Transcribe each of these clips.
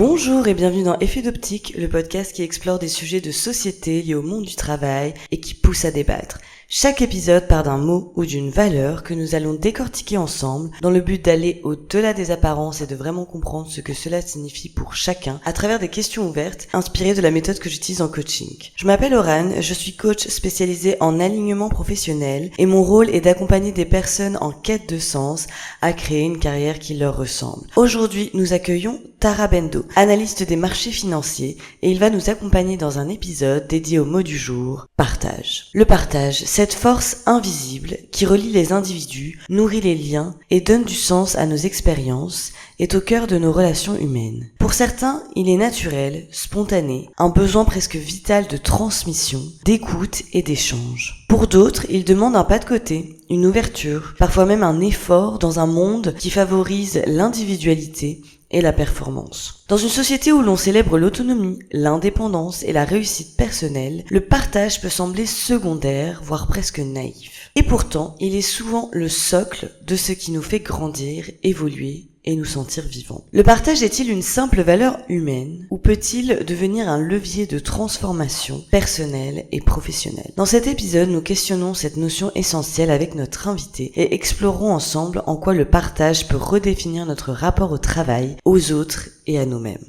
Bonjour et bienvenue dans Effet d'Optique, le podcast qui explore des sujets de société liés au monde du travail et qui pousse à débattre. Chaque épisode part d'un mot ou d'une valeur que nous allons décortiquer ensemble dans le but d'aller au-delà des apparences et de vraiment comprendre ce que cela signifie pour chacun à travers des questions ouvertes inspirées de la méthode que j'utilise en coaching. Je m'appelle Aurane, je suis coach spécialisé en alignement professionnel et mon rôle est d'accompagner des personnes en quête de sens à créer une carrière qui leur ressemble. Aujourd'hui, nous accueillons Tara Bendo, analyste des marchés financiers, et il va nous accompagner dans un épisode dédié au mot du jour, partage. Le partage, cette force invisible qui relie les individus, nourrit les liens et donne du sens à nos expériences, est au cœur de nos relations humaines. Pour certains, il est naturel, spontané, un besoin presque vital de transmission, d'écoute et d'échange. Pour d'autres, il demande un pas de côté, une ouverture, parfois même un effort dans un monde qui favorise l'individualité et la performance. Dans une société où l'on célèbre l'autonomie, l'indépendance et la réussite personnelle, le partage peut sembler secondaire, voire presque naïf. Et pourtant, il est souvent le socle de ce qui nous fait grandir, évoluer et nous sentir vivants. Le partage est-il une simple valeur humaine ou peut-il devenir un levier de transformation personnelle et professionnelle? Dans cet épisode, nous questionnons cette notion essentielle avec notre invité et explorons ensemble en quoi le partage peut redéfinir notre rapport au travail, aux autres et à nous-mêmes.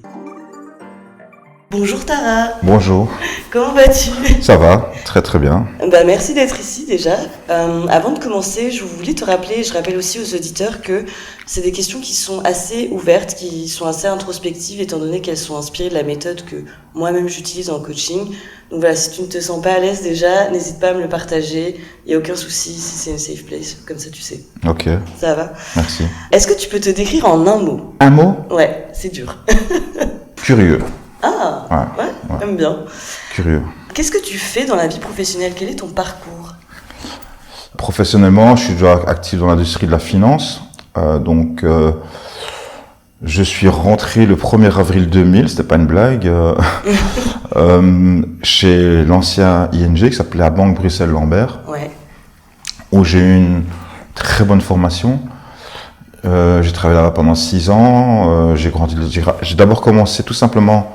Bonjour Tara. Bonjour. Comment vas-tu? Ça va, très très bien. Merci d'être ici déjà. Avant de commencer, je voulais te rappeler, je rappelle aussi aux auditeurs que c'est des questions qui sont assez ouvertes, qui sont assez introspectives étant donné qu'elles sont inspirées de la méthode que moi-même j'utilise en coaching. Donc voilà, si tu ne te sens pas à l'aise déjà, n'hésite pas à me le partager. Il n'y a aucun souci si c'est une safe place, comme ça tu sais. Ok. Ça va? Merci. Est-ce que tu peux te décrire en un mot? Un mot? Ouais, c'est dur. Curieux. Ah, ouais, j'aime bien. Curieux. Qu'est-ce que tu fais dans la vie professionnelle? Quel est ton parcours? Professionnellement, je suis déjà actif dans l'industrie de la finance. Je suis rentré le 1er avril 2000, c'était pas une blague, chez l'ancien ING qui s'appelait la Banque Bruxelles-Lambert, où j'ai eu une très bonne formation. J'ai travaillé là-bas pendant 6 ans. J'ai d'abord commencé tout simplement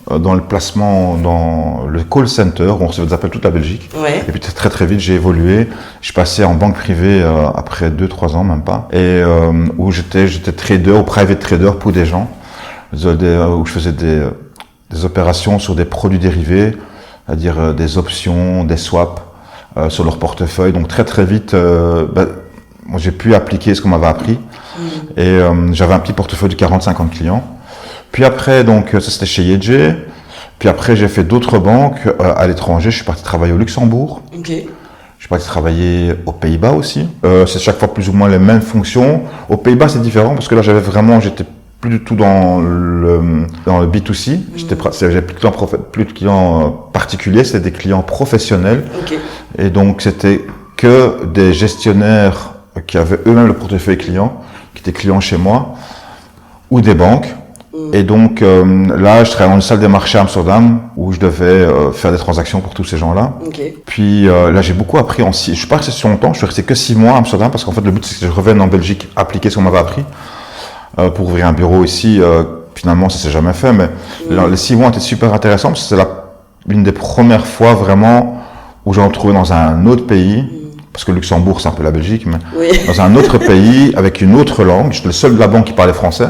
dans le placement dans le call center, où on recevait des appels toute la Belgique. Et puis très très vite j'ai évolué. Je suis passé en banque privée après 2-3 ans, même pas. Et où j'étais trader, ou private trader pour des gens, où je faisais des opérations sur des produits dérivés, c'est-à-dire des options, des swaps sur leur portefeuille. Donc très très vite, moi j'ai pu appliquer ce qu'on m'avait appris. Et j'avais un petit portefeuille de 40-50 clients. Puis après, donc ça c'était chez ING. Puis après, j'ai fait d'autres banques à l'étranger. Je suis parti travailler au Luxembourg. Je suis parti travailler aux Pays-Bas aussi. C'est chaque fois plus ou moins les mêmes fonctions. Aux Pays-Bas, c'est différent parce que là, j'étais plus du tout dans le B2C. J'avais plus de clients particuliers, c'était des clients professionnels. Et donc, c'était que des gestionnaires qui avaient eux-mêmes le portefeuille client, qui étaient clients chez moi, ou des banques. Et donc là, je travaillais dans une salle des marchés à Amsterdam où je devais faire des transactions pour tous ces gens-là. Puis là, j'ai beaucoup appris je suis pas resté si longtemps, je suis resté que 6 mois à Amsterdam parce qu'en fait, le but, c'est que je revienne en Belgique appliquer ce qu'on m'avait appris pour ouvrir un bureau ici. Finalement, ça s'est jamais fait, mais les 6 mois étaient super intéressants parce que c'est une des premières fois vraiment où j'ai retrouvé dans un autre pays. Parce que Luxembourg, c'est un peu la Belgique, mais dans un autre pays, avec une autre langue. J'étais le seul de la banque qui parlait français.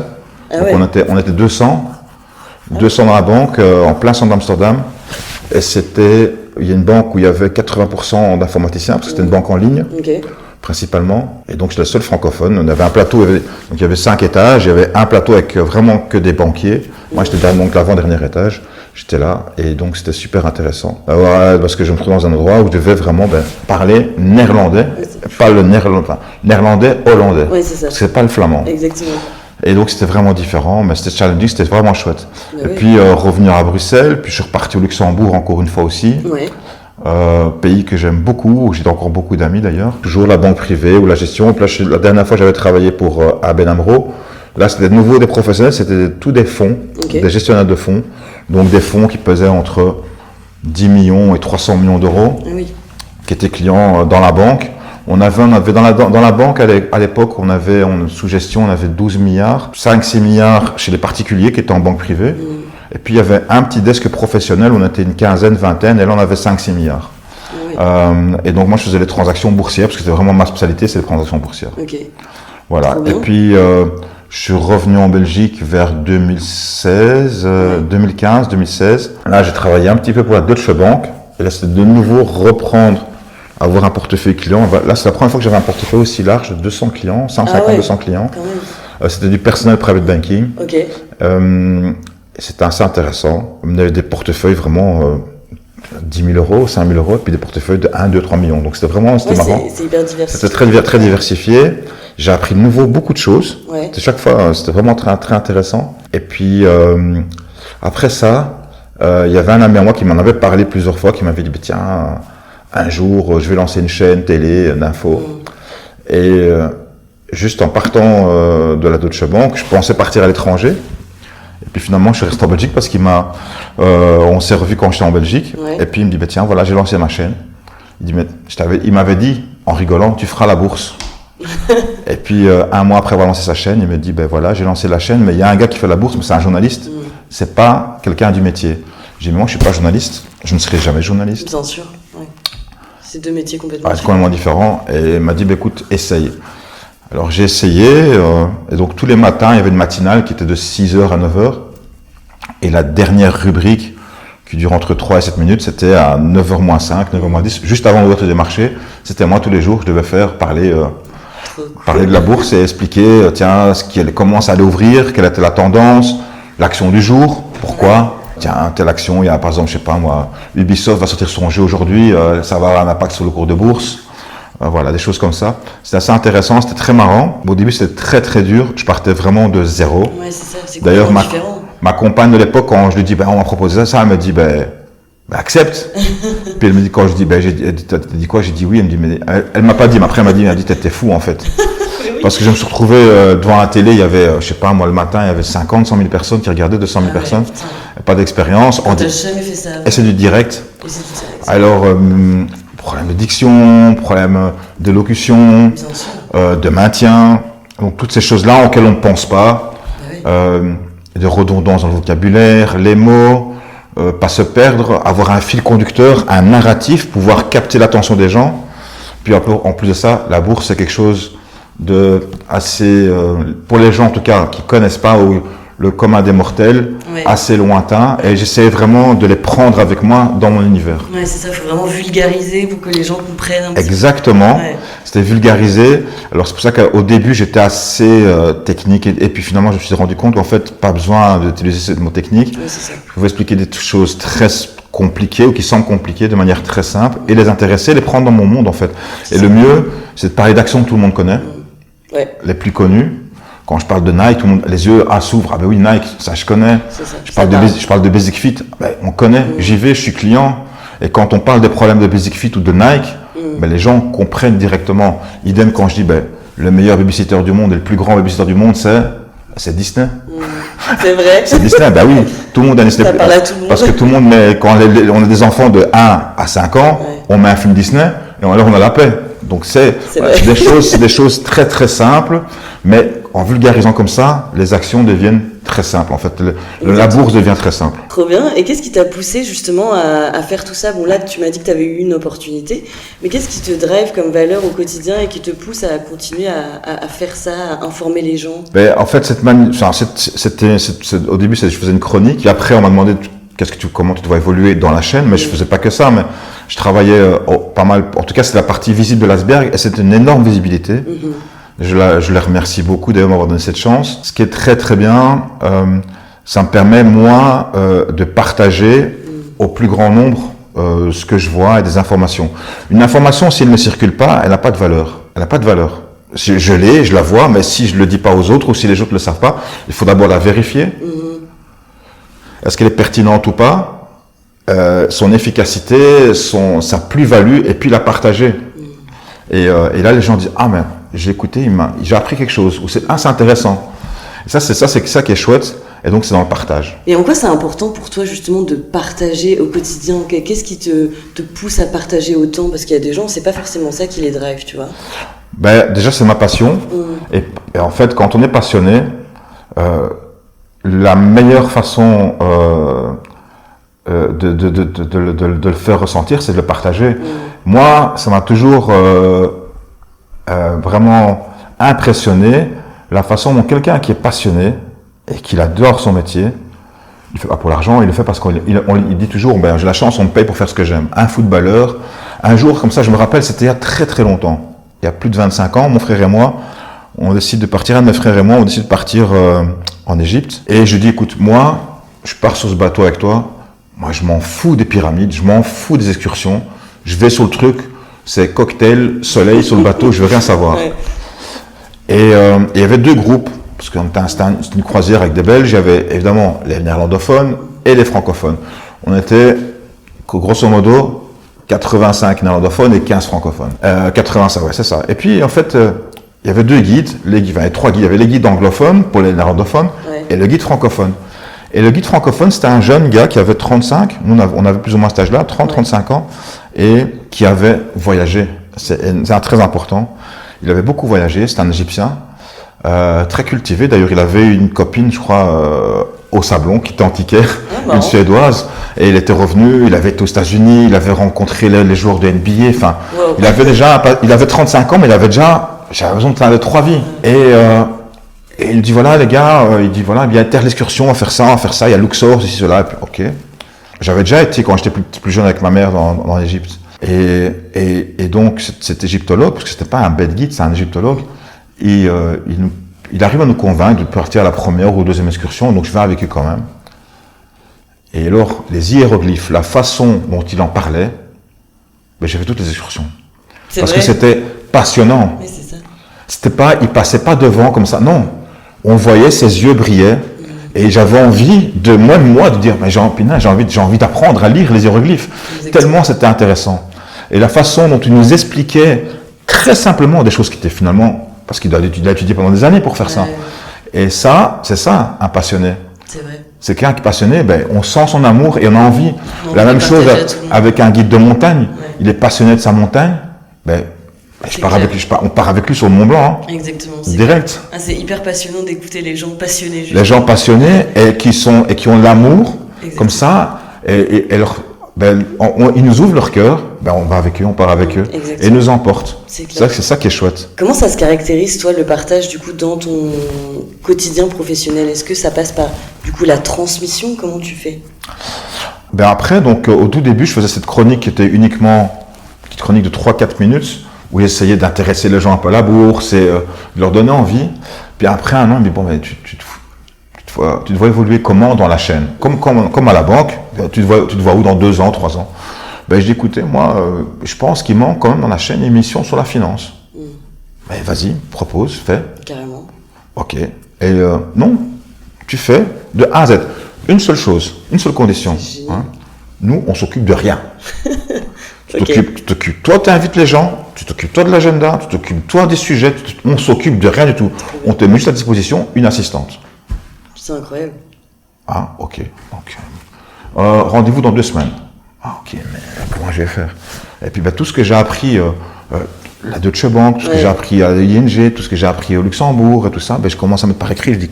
Donc on était 200 dans la banque, en plein centre d'Amsterdam. Et il y a une banque où il y avait 80% d'informaticiens, parce que c'était une banque en ligne, principalement. Et donc j'étais le seul francophone. On avait un plateau, donc il y avait 5 étages, il y avait un plateau avec vraiment que des banquiers. Moi j'étais donc l'avant-dernier étage. J'étais là et donc c'était super intéressant. Parce que je me trouvais dans un endroit où je devais vraiment parler néerlandais, pas le néerlandais hollandais. Oui, c'est ça. Parce que c'est pas le flamand. Exactement. Et donc c'était vraiment différent, mais c'était challenging, c'était vraiment chouette. Puis revenir à Bruxelles, puis je suis reparti au Luxembourg encore une fois aussi. Pays que j'aime beaucoup, où j'ai encore beaucoup d'amis d'ailleurs. Toujours la banque privée ou la gestion. Puis là, la dernière fois j'avais travaillé pour ABN AMRO. Là c'était de nouveau des professionnels, c'était tous des fonds, des gestionnaires de fonds. Donc des fonds qui pesaient entre 10 millions et 300 millions d'euros, qui étaient clients dans la banque, On avait dans la banque, à l'époque, sous gestion, on avait 12 milliards, 5-6 milliards chez les particuliers qui étaient en banque privée. Et puis, il y avait un petit desk professionnel, on était une quinzaine, vingtaine, et là, on avait 5-6 milliards. Oui. Et donc, moi, je faisais les transactions boursières, parce que c'était vraiment ma spécialité, c'est les transactions boursières. Ok. Voilà. Et puis, je suis revenu en Belgique vers 2016, 2015, 2016. Là, j'ai travaillé un petit peu pour la Deutsche Bank. Et là, c'était de nouveau reprendre, avoir un portefeuille client. Là, c'est la première fois que j'avais un portefeuille aussi large de 200 clients, 150, 200 clients. C'était du personnel private banking. Ok. C'était assez intéressant. On avait des portefeuilles vraiment 10 000 euros, 5 000 euros, et puis des portefeuilles de 1, 2, 3 millions. Donc, c'était marrant. C'est hyper diversifié. C'était très diversifié. J'ai appris de nouveau beaucoup de choses. Ouais. Chaque fois, c'était vraiment très intéressant. Et puis, après ça, il y avait un ami à moi qui m'en avait parlé plusieurs fois, qui m'avait dit, tiens, un jour, je vais lancer une chaîne télé d'infos. Et juste en partant de la Deutsche Bank, je pensais partir à l'étranger. Et puis finalement, je suis resté en Belgique parce on s'est revu quand j'étais en Belgique. Ouais. Et puis il me dit, tiens, voilà, j'ai lancé ma chaîne. Il m'avait dit, en rigolant, tu feras la bourse. Et puis un mois après avoir lancé sa chaîne, il me dit, voilà, j'ai lancé la chaîne, mais il y a un gars qui fait la bourse, mais c'est un journaliste. C'est pas quelqu'un du métier. J'ai dit, moi, je suis pas journaliste, je ne serai jamais journaliste. Bien sûr, ouais. C'est deux métiers complètement différents. Complètement différents. Et il m'a dit, écoute, essaye. Alors j'ai essayé, et donc tous les matins, il y avait une matinale qui était de 6h à 9h. Et la dernière rubrique, qui dure entre 3 et 7 minutes, c'était à 9h moins 5, 9h moins 10, juste avant l'ouverture des marchés. C'était moi tous les jours, je devais parler de la bourse et expliquer, tiens, comment ça allait ouvrir, quelle était la tendance, l'action du jour, pourquoi. Tiens, telle action, il y a par exemple, je sais pas moi, Ubisoft va sortir son jeu aujourd'hui, ça va avoir un impact sur le cours de bourse. Voilà, des choses comme ça. C'était assez intéressant, c'était très marrant. Au début, c'était très dur. Je partais vraiment de zéro. Ouais, c'est ça, c'est d'ailleurs différent. Ma compagne de l'époque, quand je lui dis, on m'a proposé ça, elle me dit, accepte. Puis elle me dit, quand je dis, t'as dit quoi? J'ai dit oui. Elle me dit, mais elle m'a pas dit, mais après elle m'a dit, t'es fou en fait. Parce que je me suis retrouvé devant la télé, il y avait, je sais pas, moi le matin, il y avait 50, 100 000 personnes qui regardaient, 200 000 personnes. Pas d'expérience. T'as jamais fait ça. Et c'est du direct. Alors, problème de diction, problème d'élocution, de maintien, donc toutes ces choses-là auxquelles on ne pense pas, de redondance dans le vocabulaire, les mots, pas se perdre, avoir un fil conducteur, un narratif, pouvoir capter l'attention des gens. Puis en plus de ça, la bourse c'est quelque chose de assez, pour les gens en tout cas qui connaissent pas ou le commun des mortels, assez lointain, et j'essaie vraiment de les prendre avec moi dans mon univers. Ouais, c'est ça, il faut vraiment vulgariser pour que les gens comprennent un petit peu. Exactement, c'était vulgarisé. Alors c'est pour ça qu'au début j'étais assez technique, et puis finalement je me suis rendu compte qu'en fait, pas besoin d'utiliser ce mot technique. Je pouvais expliquer des choses très compliquées ou qui semblent compliquées de manière très simple, et les intéresser, les prendre dans mon monde en fait. Et le mieux, c'est de parler d'actions que tout le monde connaît, les plus connues. Quand je parle de Nike, tout le monde, les yeux s'ouvrent. Ah ben oui, Nike, ça je connais. Je parle de Basic Fit, on connaît. J'y vais, je suis client. Et quand on parle des problèmes de Basic Fit ou de Nike, les gens comprennent directement. Idem quand je dis, le meilleur babysitter du monde et le plus grand babysitter du monde, c'est Disney. C'est vrai. C'est Disney, oui. Tout le monde a Disney. Ça parle à tout le monde. Parce que tout le monde quand on a des enfants de 1 à 5 ans, on met un film Disney et alors on a la paix. Donc c'est des choses très très simples, mais en vulgarisant comme ça, les actions deviennent très simples. En fait, la bourse devient très simple. Trop bien. Et qu'est-ce qui t'a poussé justement à faire tout ça? Bon, là, tu m'as dit que tu avais eu une opportunité, mais qu'est-ce qui te drive comme valeur au quotidien et qui te pousse à continuer à faire ça, à informer les gens? En fait, au début, je faisais une chronique, et après, on m'a demandé comment tu dois évoluer dans la chaîne, mais je faisais pas que ça, mais je travaillais pas mal. En tout cas, c'est la partie visible de l'iceberg, et c'est une énorme visibilité. Je les remercie beaucoup d'ailleurs m'avoir donné cette chance. Ce qui est très très bien, ça me permet moi de partager au plus grand nombre ce que je vois et des informations. Une information, si elle ne circule pas, elle n'a pas de valeur. Elle n'a pas de valeur. Je la vois, mais si je le dis pas aux autres ou si les autres ne le savent pas, il faut d'abord la vérifier. Est-ce qu'elle est pertinente ou pas? Son efficacité, sa plus-value, et puis la partager. Et là, les gens disent, ah mais j'ai écouté, j'ai appris quelque chose, ou c'est intéressant. Et c'est ça qui est chouette. Et donc, c'est dans le partage. Et en quoi c'est important pour toi, justement, de partager au quotidien? Qu'est-ce qui te pousse à partager autant? Parce qu'il y a des gens, c'est pas forcément ça qui les drive, tu vois. Déjà, c'est ma passion. Et en fait, quand on est passionné, la meilleure façon de le faire ressentir, c'est de le partager. Moi, ça m'a toujours vraiment impressionné la façon dont quelqu'un qui est passionné et qui adore son métier, il fait pas pour l'argent, il le fait parce qu'il dit toujours, j'ai la chance, on me paye pour faire ce que j'aime. Un footballeur, un jour comme ça, je me rappelle, c'était il y a très très longtemps, il y a plus de 25 ans, mon frère et moi, on décide de partir, un de mes frères et moi, on décide de partir en Égypte. Et je dis, écoute, moi, je pars sur ce bateau avec toi, moi je m'en fous des pyramides, je m'en fous des excursions, je vais sur le truc, c'est cocktail, soleil sur le bateau, je veux rien savoir. Ouais. Et il y avait deux groupes, parce que c'était une croisière avec des Belges, il y avait évidemment les néerlandophones et les francophones. On était, grosso modo, 85 néerlandophones et 15 francophones. 85, ouais, c'est ça. Et puis, en fait, il y avait deux guides, il y avait trois guides. Il y avait les guides anglophones pour les néerlandophones et le guide francophone. Et le guide francophone, c'était un jeune gars qui avait 35, on avait plus ou moins cet âge-là, 30-35 ans, et qui avait voyagé. C'est très important. Il avait beaucoup voyagé, c'est un Égyptien, très cultivé. D'ailleurs, il avait une copine, je crois, au Sablon, qui était antiquaire, une Suédoise, et il était revenu, il avait été aux États-Unis, il avait rencontré les joueurs de NBA, enfin, il avait 35 ans, mais j'avais besoin de 3 vies. Et il dit, voilà, les gars, bien terre l'excursion, on va faire ça, il y a Luxor, ceci, cela, et puis, ok. J'avais déjà été, quand j'étais plus jeune avec ma mère dans l'Égypte. Et donc, cet égyptologue, parce que c'était pas un bête guide, c'est un égyptologue, il arrive à nous convaincre de partir à la première ou deuxième excursion, donc je vais avec lui quand même. Et alors, les hiéroglyphes, la façon dont il en parlait, j'ai fait toutes les excursions. Parce que c'était passionnant. Oui, c'est ça. C'était pas, il passait pas devant comme ça, non. On voyait ses yeux briller. Et j'avais envie moi de dire, j'ai envie d'apprendre à lire les hiéroglyphes. Tellement c'était intéressant. Et la façon dont il nous expliquait très simplement des choses qui étaient finalement, parce qu'il a étudié pendant des années pour faire ça. Et ça, c'est ça, un passionné. C'est vrai. C'est quelqu'un qui est passionné, on sent son amour et on a envie. La même chose avec un guide de montagne. Ouais. Il est passionné de sa montagne, on part avec lui sur le Mont Blanc. Hein. Exactement. Direct. C'est hyper passionnant d'écouter les gens passionnés. Justement. Les gens passionnés et qui ont l'amour, comme ça, ils nous ouvrent leur cœur, on va avec eux, on part avec eux, et ils nous emportent. C'est ça qui est chouette. Comment ça se caractérise, toi, le partage, du coup, dans ton quotidien professionnel? Est-ce que ça passe par, du coup, la transmission? Comment tu fais? Après, donc, au tout début, je faisais cette chronique qui était uniquement une petite chronique de 3-4 minutes, où j'essayais d'intéresser les gens un peu à la bourse et de leur donner envie. Puis après un an, il me dit, tu dois évoluer comment dans la chaîne? Comme à la banque, tu te vois où dans 2 ans, 3 ans? Je dis, écoutez, moi, je pense qu'il manque quand même dans la chaîne une émission sur la finance. Vas-y, propose, fais. Carrément. Ok. Et non, tu fais de A à Z. Une seule chose, une seule condition. Hein. Nous, on s'occupe de rien. Tu t'occupes, toi, tu invites les gens, tu t'occupes toi de l'agenda, tu t'occupes toi des sujets, on s'occupe de rien du tout. On te met juste à disposition une assistante. C'est incroyable. Ah, ok. Rendez-vous dans 2 semaines. Ah, ok, mais comment je vais faire? Et puis, tout ce que j'ai appris, la Deutsche Bank, tout ce que j'ai appris à l'ING, tout ce que j'ai appris au Luxembourg et tout ça, je commence à mettre par écrit, je dis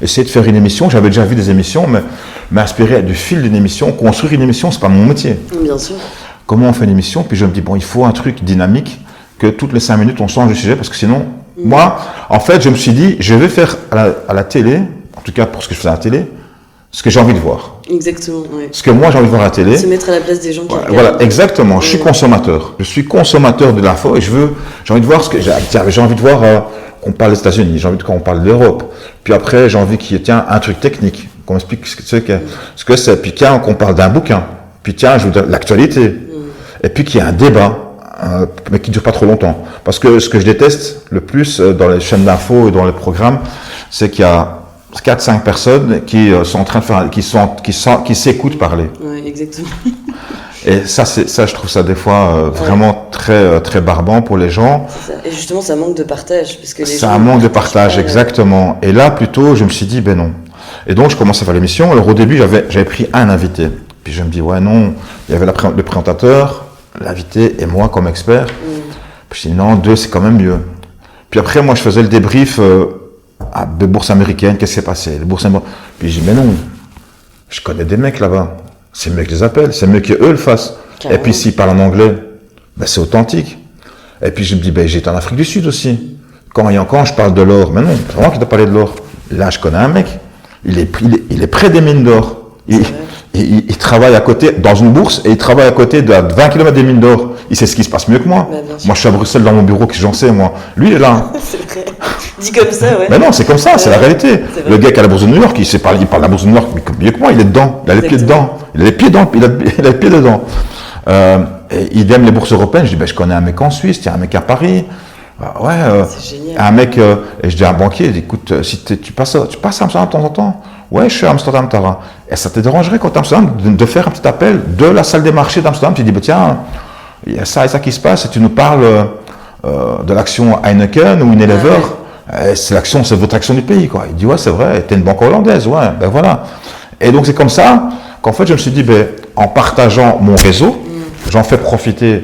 essayer de faire une émission. J'avais déjà vu des émissions, mais m'inspirer du fil d'une émission, construire une émission, c'est pas mon métier. Bien sûr. Comment on fait une émission? Puis je me dis, il faut un truc dynamique, que toutes les 5 minutes, on change de sujet, parce que sinon, moi, en fait, je me suis dit, je vais faire à la télé, en tout cas pour ce que je faisais à la télé, ce que j'ai envie de voir. Exactement, oui. Ce que moi, j'ai envie de voir à la télé. Se mettre à la place des gens qui regardent. Voilà, exactement. Je suis consommateur. Je suis consommateur de l'info et j'ai envie de voir j'ai envie de voir qu'on parle des États-Unis, j'ai envie qu'on parle de l'Europe. Puis après, j'ai envie qu'il y ait, un truc technique, qu'on m'explique ce que c'est. Puis qu'on parle d'un bouquin. Puis je veux dire, l'actualité. Et puis qu'il y ait un débat, mais qui ne dure pas trop longtemps. Parce que ce que je déteste le plus dans les chaînes d'infos et dans les programmes, c'est qu'il y a 4-5 personnes qui sont en train de faire, qui s'écoutent parler. Oui, exactement. Et ça, je trouve ça des fois vraiment très, très barbant pour les gens. C'est ça. Et justement, ça manque de partage. C'est un manque de partage, exactement. Et là, plutôt, je me suis dit, non. Et donc, je commence à faire l'émission. Alors, au début, j'avais pris un invité. Puis je me dis, ouais, non, il y avait le présentateur, l'invité et moi comme expert. Puis je dis, non, 2, c'est quand même mieux. Puis après, moi, je faisais le débrief de bourse américaine, qu'est-ce qui s'est passé, les bourses américaines. Puis je dis, mais non, je connais des mecs là-bas. C'est mieux que je les appelle, c'est mieux qu'eux le fassent. Carrément. Et puis s'ils parlent en anglais, ben, c'est authentique. Et puis je me dis, ben, j'étais en Afrique du Sud aussi. Quand je parle de l'or, mais non, c'est moi qui dois parler de l'or. Là, je connais un mec, il est près des mines d'or. Il travaille à côté, dans une bourse, et il travaille à côté de 20 km des mines d'or. Il sait ce qui se passe mieux que moi. Moi, je suis à Bruxelles dans mon bureau, que j'en sais, moi. Lui, il est là. C'est vrai. Dit comme ça, ouais. Mais non, c'est comme ça, c'est la réalité. Le gars qui a la bourse de New York, il parle de la bourse de New York mieux que moi, il est dedans. Il a les pieds dedans. Il a les pieds dedans. Et il aime les bourses européennes. Je dis, ben, je connais un mec en Suisse, il y a un mec à Paris. C'est génial. Un mec, et je dis à un banquier, écoute, si tu passes à Amsterdam de temps en temps, ouais, je suis à Amsterdam, Tara. Et ça te dérangerait quand tu es à Amsterdam de faire un petit appel de la salle des marchés d'Amsterdam. Tu dis, bah, tiens, il y a ça et ça qui se passe, et tu nous parles de l'action Heineken ou Unilever. C'est votre action du pays, quoi. Il dit, ouais, c'est vrai, t'es une banque hollandaise, ouais, ben voilà. Et donc c'est comme ça qu'en fait je me suis dit, ben, en partageant mon réseau, j'en fais profiter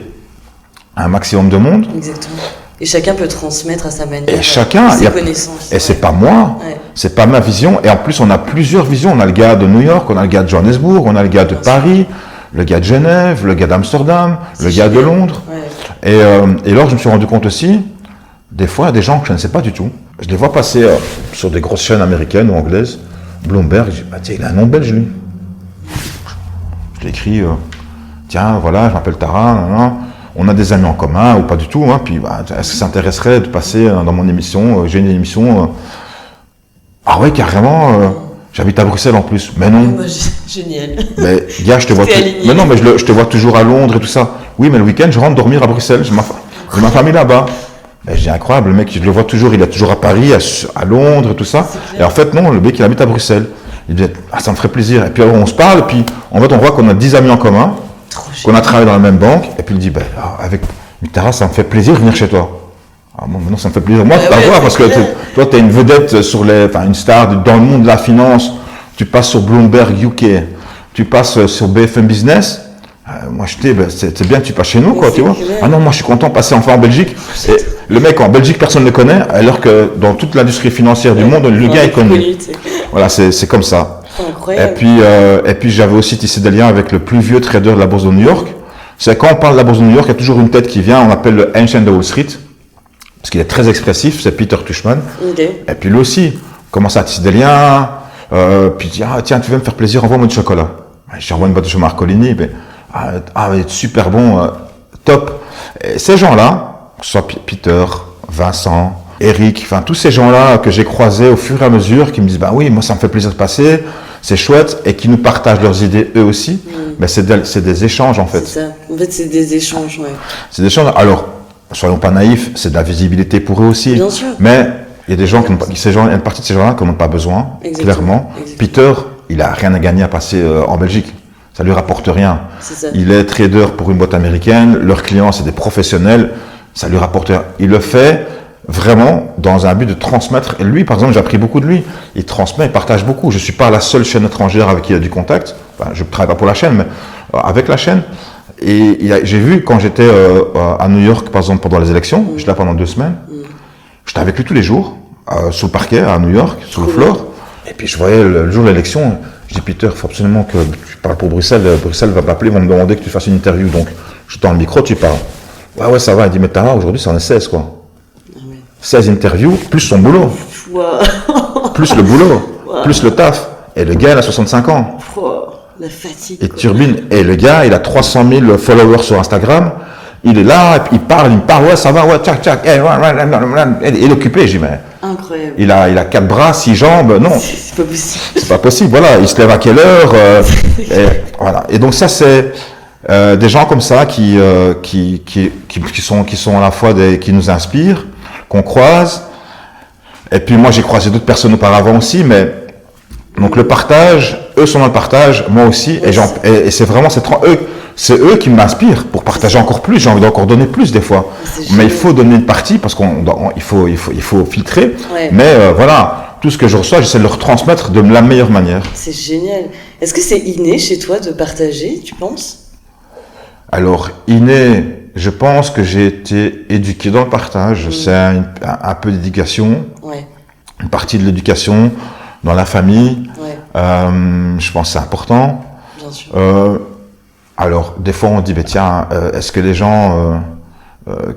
un maximum de monde. Exactement. Et chacun peut transmettre à sa manière ses connaissances. Et c'est pas moi, c'est pas ma vision. Et en plus, on a plusieurs visions. On a le gars de New York, on a le gars de Johannesburg, on a le gars de Paris, le gars de Genève, le gars d'Amsterdam, le gars de Londres. Ouais. Et là, je me suis rendu compte aussi, des fois, des gens que je ne sais pas du tout. Je les vois passer sur des grosses chaînes américaines ou anglaises. Bloomberg, je dis, bah, tiens, il a un nom belge, lui. Je l'écris, tiens, voilà, je m'appelle Tara, on a des amis en commun, ou pas du tout, hein, puis bah, est-ce que ça t'intéresserait de passer dans mon émission, j'ai une émission, ah ouais, carrément, j'habite à Bruxelles en plus, mais non. Bah, génial. Mais gars, je te vois mais non, mais je te vois toujours à Londres et tout ça. Oui, mais le week-end, je rentre dormir à Bruxelles, j'ai ma famille là-bas. Ben, j'ai incroyable, le mec, je le vois toujours, il est toujours à Paris, à Londres et tout ça. Et en fait, non, le mec, il habite à Bruxelles. Il dit, ah, ça me ferait plaisir. Et puis on se parle, et puis en fait, on voit qu'on a 10 amis en commun, qu'on a travaillé dans la même banque, et puis il dit, ben, avec Tara, ça me fait plaisir de venir chez toi. Ah, bon, maintenant, ça me fait plaisir, moi, de t'avoir, parce que toi, tu es une vedette une star dans le monde de la finance. Tu passes sur Bloomberg UK, tu passes sur BFM Business. Moi, je dis, ben, c'est bien que tu passes chez nous, quoi, tu vois. Ah non, moi, je suis content de passer enfin en Belgique. Et le mec, en Belgique, personne ne le connaît, alors que dans toute l'industrie financière du monde, le gars est connu. Voilà, c'est comme ça. Incroyable. Et puis, j'avais aussi tissé des liens avec le plus vieux trader de la bourse de New York. C'est quand on parle de la bourse de New York, il y a toujours une tête qui vient, on appelle le Ancient de Wall Street, parce qu'il est très expressif, c'est Peter Tuchman. Okay. Et puis lui aussi, commence à tisser des liens, puis il dit, ah, tiens, tu veux me faire plaisir, envoie-moi du chocolat. Je lui envoie une boîte de chocolat Marcolini, mais, super bon, top. Et ces gens-là, que ce soit Peter, Vincent, Eric, enfin tous ces gens-là que j'ai croisés au fur et à mesure, qui me disent, bah oui, moi ça me fait plaisir de passer, c'est chouette, et qui nous partagent leurs idées eux aussi, mais c'est des échanges en fait. C'est ça, en fait c'est des échanges, ouais. C'est des échanges, alors, soyons pas naïfs, c'est de la visibilité pour eux aussi. Bien sûr. Mais il y a des gens une partie de ces gens-là qui n'en ont pas besoin, clairement. Peter, il a rien à gagner à passer en Belgique. Ça lui rapporte rien. Il est trader pour une boîte américaine, leurs clients c'est des professionnels, ça lui rapporte rien. Il le fait vraiment dans un but de transmettre. Et lui, par exemple, j'ai appris beaucoup de lui. Il transmet, il partage beaucoup. Je ne suis pas la seule chaîne étrangère avec qui il a du contact. Enfin, je ne travaille pas pour la chaîne, mais avec la chaîne. Et j'ai vu quand j'étais à New York, par exemple, pendant les élections, j'étais là pendant 2 semaines, j'étais avec lui tous les jours, sur le parquet à New York, sur le floor. Et puis je voyais le jour de l'élection, je dis Peter, il faut absolument que tu parles pour Bruxelles. Bruxelles va m'appeler, vont me demander que tu fasses une interview. Donc je tends le micro, tu parles. Ouais, ça va. Il dit, mais Tara, aujourd'hui, ça en est 16, quoi. 16 interviews, plus son boulot. Plus le boulot, plus le taf. Et le gars, il a 65 ans. La fatigue. Et turbine. Et le gars, il a 300 000 followers sur Instagram. Il est là, et puis il me parle, ouais, ça va, ouais, tchac, tchac. Il est occupé, j'ai dit, mais. Incroyable. Il a 4 bras, 6 jambes, non. C'est pas possible. C'est pas possible, voilà. Il se lève à quelle heure et, voilà. Et donc ça, c'est des gens comme ça qui sont à la fois qui nous inspirent, qu'on croise. Et puis moi, j'ai croisé d'autres personnes auparavant aussi, mais donc le partage, eux sont dans le partage, moi aussi, et c'est vraiment c'est eux qui m'inspirent pour partager encore plus. J'ai envie d'encore donner plus des fois, mais il faut donner une partie parce qu'il faut filtrer. Ouais. Mais voilà, tout ce que je reçois, j'essaie de le retransmettre de la meilleure manière. C'est génial. Est-ce que c'est inné chez toi de partager, tu penses? Alors, inné, je pense que j'ai été éduqué dans le partage. C'est un peu d'éducation, une partie de l'éducation dans la famille. Je pense que c'est important. Bien sûr. Alors, des fois, on dit, tiens, est-ce que les gens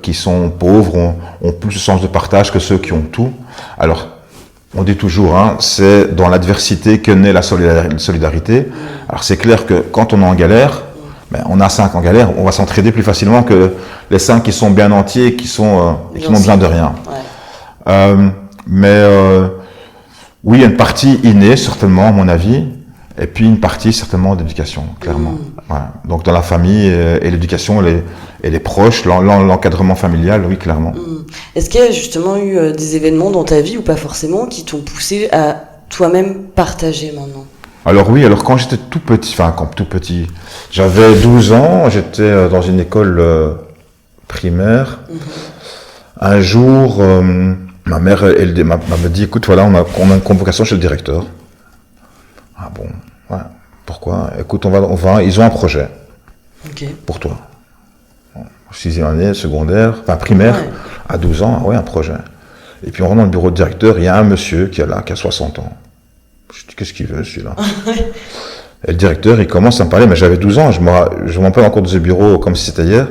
qui sont pauvres ont plus de sens de partage que ceux qui ont tout? Alors, on dit toujours, c'est dans l'adversité que naît la solidarité. Alors, c'est clair que quand on est en galère, on a 5 en galère, on va s'entraider plus facilement que les 5 qui sont bien entiers, qui n'ont besoin de rien. Oui, il y a une partie innée, certainement, à mon avis, et puis une partie, certainement, d'éducation, clairement. Voilà. Donc, dans la famille et l'éducation et les proches, l'encadrement familial, oui, clairement. Est-ce qu'il y a justement eu des événements dans ta vie, ou pas forcément, qui t'ont poussé à toi-même partager maintenant? Alors oui, quand j'étais tout petit, j'avais 12 ans, j'étais dans une école primaire. Un jour, ma mère m'avait dit, écoute, voilà, on a une convocation chez le directeur. Ah bon, ouais, pourquoi? Écoute, ils ont un projet pour toi. 6e année, secondaire, primaire, à 12 ans, un projet. Et puis on rentre dans le bureau de directeur, il y a un monsieur qui a 60 ans. Je dis, qu'est-ce qu'il veut, celui-là? Et le directeur, il commence à me parler, mais j'avais 12 ans, je me rappelle encore de ce bureau comme si c'était hier.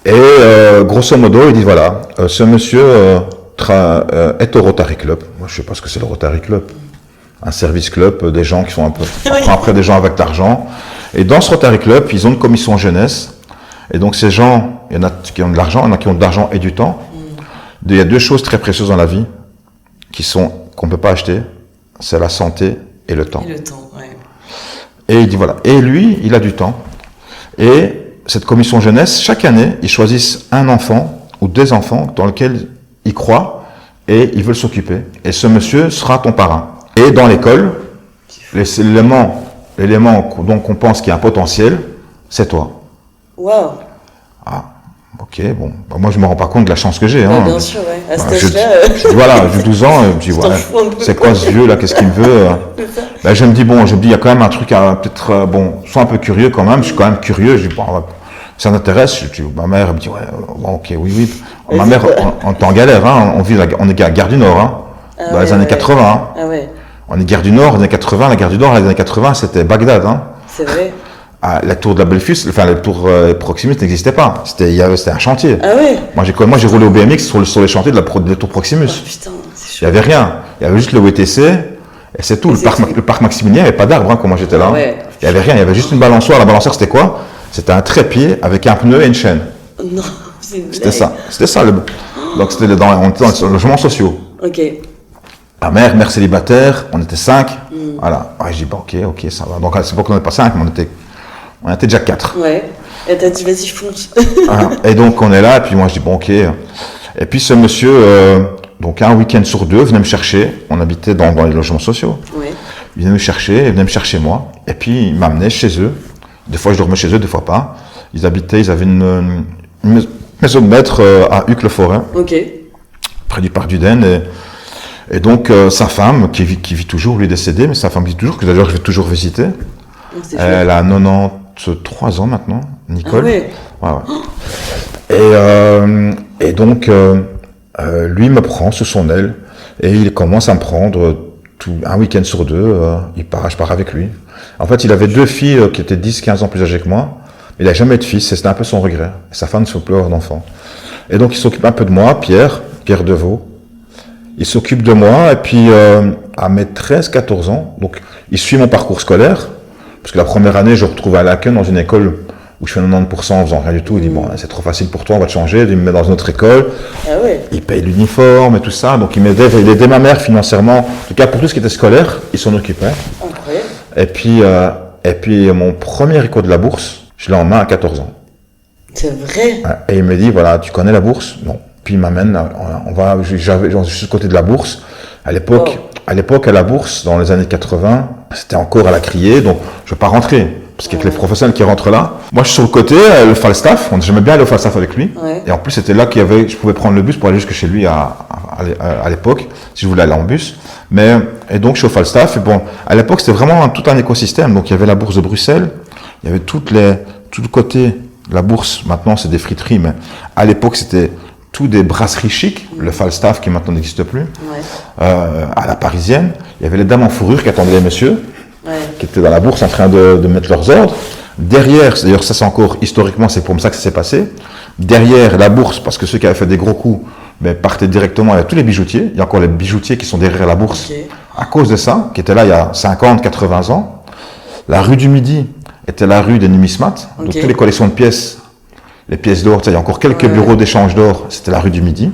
Et grosso modo, il dit, voilà, ce monsieur est au Rotary Club. Moi, je sais pas ce que c'est le Rotary Club. Un service club, des gens qui sont un peu... Après, des gens avec de l'argent. Et dans ce Rotary Club, ils ont une commission jeunesse. Et donc, ces gens, il y en a qui ont de l'argent, il y en a qui ont de l'argent et du temps. Il y a 2 choses très précieuses dans la vie qu'on ne peut pas acheter. C'est la santé et le temps. Et il dit voilà. Et lui, il a du temps. Et cette commission jeunesse, chaque année, ils choisissent un enfant ou 2 enfants dans lesquels ils croient et ils veulent s'occuper. Et ce monsieur sera ton parrain. Et dans l'école, l'élément dont on pense qu'il y a un potentiel, c'est toi. Waouh. Ah, ok, bon. Moi, je me rends pas compte de la chance que j'ai. Bien sûr, à cet âge-là. Voilà, j'ai 12 ans, je me dis, c'est quoi ce vieux là, qu'est-ce qu'il me veut? Je me dis, il y a quand même un truc à peut-être, sois un peu curieux quand même, je suis quand même curieux, je dis, ça t'intéresse? Ma mère, elle me dit, ok, oui. Ma mère, on est en galère, on est à Gare du Nord, dans les années 80. On est Gare du Nord, les années 80, la Gare du Nord, les années 80, c'était Bagdad. C'est vrai. La tour de la Bellefus, la tour Proximus n'existait pas. C'était un chantier. Ah ouais. Moi, j'ai roulé au BMX sur les chantiers de la tour Proximus. Oh, putain, c'est chaud. Il n'y avait rien. Il y avait juste le WTC et c'est tout. Le parc Maximilien, il n'y avait pas d'arbre quand moi j'étais là. Il n'y avait rien. Il y avait juste une balançoire. La balançoire, c'était quoi? C'était un trépied avec un pneu et une chaîne. Non, c'est une blague. C'était ça. Donc, on était dans les logements sociaux. Ok. Ma mère célibataire, on était 5. Voilà. Je dis, ok, ça va. Donc, à cette époque, on n'était pas 5, mais on était déjà 4. Ouais. Et t'as dit, vas-y, fonce. Et donc, on est là, et puis moi, je dis, ok. Et puis, ce monsieur, donc un week-end sur 2, venait me chercher. On habitait dans les logements sociaux. Ouais. Il venait me chercher, il venait me chercher moi. Et puis, il m'amenait chez eux. Des fois, je dormais chez eux, des fois pas. Ils avaient une maison de maître à Hucle-le-Forêt. Ok. Près du parc du Den. Et donc, sa femme, qui vit toujours, lui est décédée, mais sa femme vit toujours, que d'ailleurs je vais toujours visiter. Elle a 93 ans maintenant, Nicole. Ah ouais. Et donc, lui me prend sous son aile et il commence à me prendre un week-end sur 2. Je pars avec lui. En fait, il avait 2 filles qui étaient 10-15 ans plus âgées que moi. Il n'a jamais eu de fils et c'était un peu son regret. Et sa femme ne souhaite plus avoir d'enfants. Et donc, il s'occupe un peu de moi, Pierre Deveau. Il s'occupe de moi et puis à mes 13-14 ans, donc il suit mon parcours scolaire, parce que la première année, je retrouve à Laken dans une école où je fais 90% en faisant rien du tout. Il dit, c'est trop facile pour toi, on va te changer. Il me met dans une autre école. Ah ouais. Il paye l'uniforme et tout ça, donc il aidait ma mère financièrement. En tout cas, pour tout ce qui était scolaire, il s'en occupait. Incroyable. Et puis mon premier écho de la bourse, je l'ai en main à 14 ans. C'est vrai? Et il me dit, voilà, tu connais la bourse? Non. Puis il m'amène, je suis du côté de la bourse. À l'époque, à la bourse, dans les années 80, c'était encore à la criée, donc je ne vais pas rentrer. parce qu'avec les professionnels qui rentrent là, moi je suis sur le côté, le Falstaff, j'aimais bien aller au Falstaff avec lui, et en plus c'était là je pouvais prendre le bus pour aller jusque chez lui à l'époque, si je voulais aller en bus, et donc je suis au Falstaff, et bon, à l'époque c'était vraiment tout un écosystème, donc il y avait la bourse de Bruxelles, il y avait tout le côté, la bourse, maintenant c'est des friteries, mais à l'époque c'était tout des brasseries chics, le Falstaff qui maintenant n'existe plus, à la parisienne, il y avait les dames en fourrure qui attendaient les messieurs, qui étaient dans la bourse en train de mettre leurs ordres. Derrière, d'ailleurs ça c'est encore historiquement, c'est comme ça que ça s'est passé, derrière la bourse, parce que ceux qui avaient fait des gros coups partaient directement, il y a tous les bijoutiers, il y a encore les bijoutiers qui sont derrière la bourse, à cause de ça, qui étaient là il y a 50, 80 ans. La rue du Midi était la rue des numismates, donc toutes les collections de pièces, les pièces d'or, il y a encore quelques bureaux d'échange d'or, c'était la rue du Midi.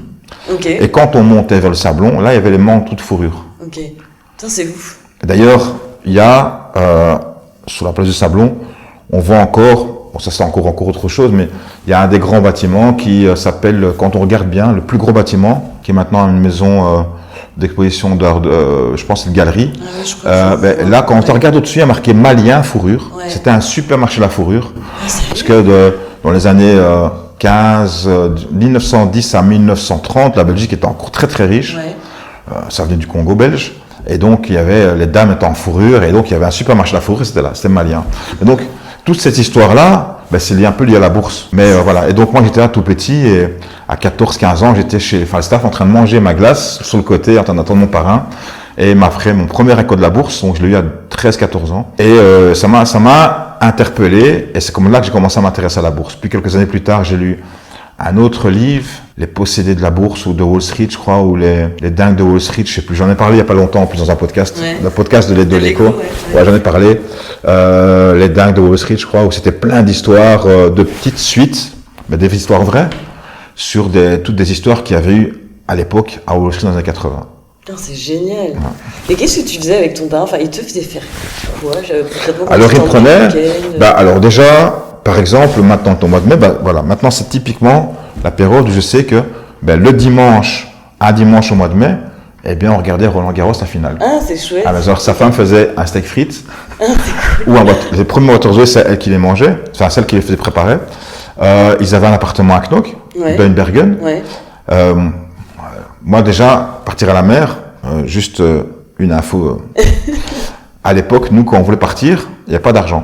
Et quand on montait vers le Sablon, là il y avait les manteaux de fourrure. Putain, c'est ouf. D'ailleurs, il y a, sur la place du Sablon, on voit encore, bon ça c'est encore autre chose, mais il y a un des grands bâtiments qui s'appelle, quand on regarde bien, le plus gros bâtiment, qui est maintenant une maison d'exposition d'art, je pense c'est une galerie. Là, quand on regarde au-dessus, il y a marqué Malien Fourrure. C'était un supermarché de la fourrure. Parce que dans les années 1910 à 1930, la Belgique était encore très très riche. Ça venait du Congo belge. Et donc, il y avait, les dames étaient en fourrure, et donc il y avait un supermarché de la fourrure, c'était là, c'était Malien. Et donc, toute cette histoire-là, c'est un peu lié à la bourse. Mais voilà, et donc moi j'étais là tout petit, et à 14-15 ans, j'étais chez Falstaff en train de manger ma glace sur le côté, en train d'attendre mon parrain, et m'a fait mon premier écho de la bourse, donc je l'ai eu à 13-14 ans. Et ça m'a interpellé, et c'est comme là que j'ai commencé à m'intéresser à la bourse. Puis quelques années plus tard, j'ai lu un autre livre, Les possédés de la bourse ou de Wall Street, je crois, ou les dingues de Wall Street, je sais plus. J'en ai parlé il y a pas longtemps, en plus dans un podcast, le podcast de l'écho. J'en ai parlé. Les dingues de Wall Street, je crois, où c'était plein d'histoires, de petites suites, mais des histoires vraies, sur toutes des histoires qu'il y avait eu à l'époque à Wall Street dans les années 80. Putain, c'est génial. Et qu'est-ce que tu faisais avec ton parrain? Enfin, il te faisait faire quoi? Alors il prenait, alors déjà, par exemple, maintenant, au mois de mai, voilà, maintenant c'est typiquement la période où je sais que le dimanche, un dimanche au mois de mai, eh bien, on regardait Roland Garros, la finale. Ah, c'est chouette. Alors, sa femme faisait un steak frites, ou les premiers Waterloo, c'est elle qui les mangeait, enfin celle qui les faisait préparer. Ils avaient un appartement à Knock, Bergen. Moi déjà, partir à la mer, juste une info. À l'époque, nous, quand on voulait partir, il n'y a pas d'argent.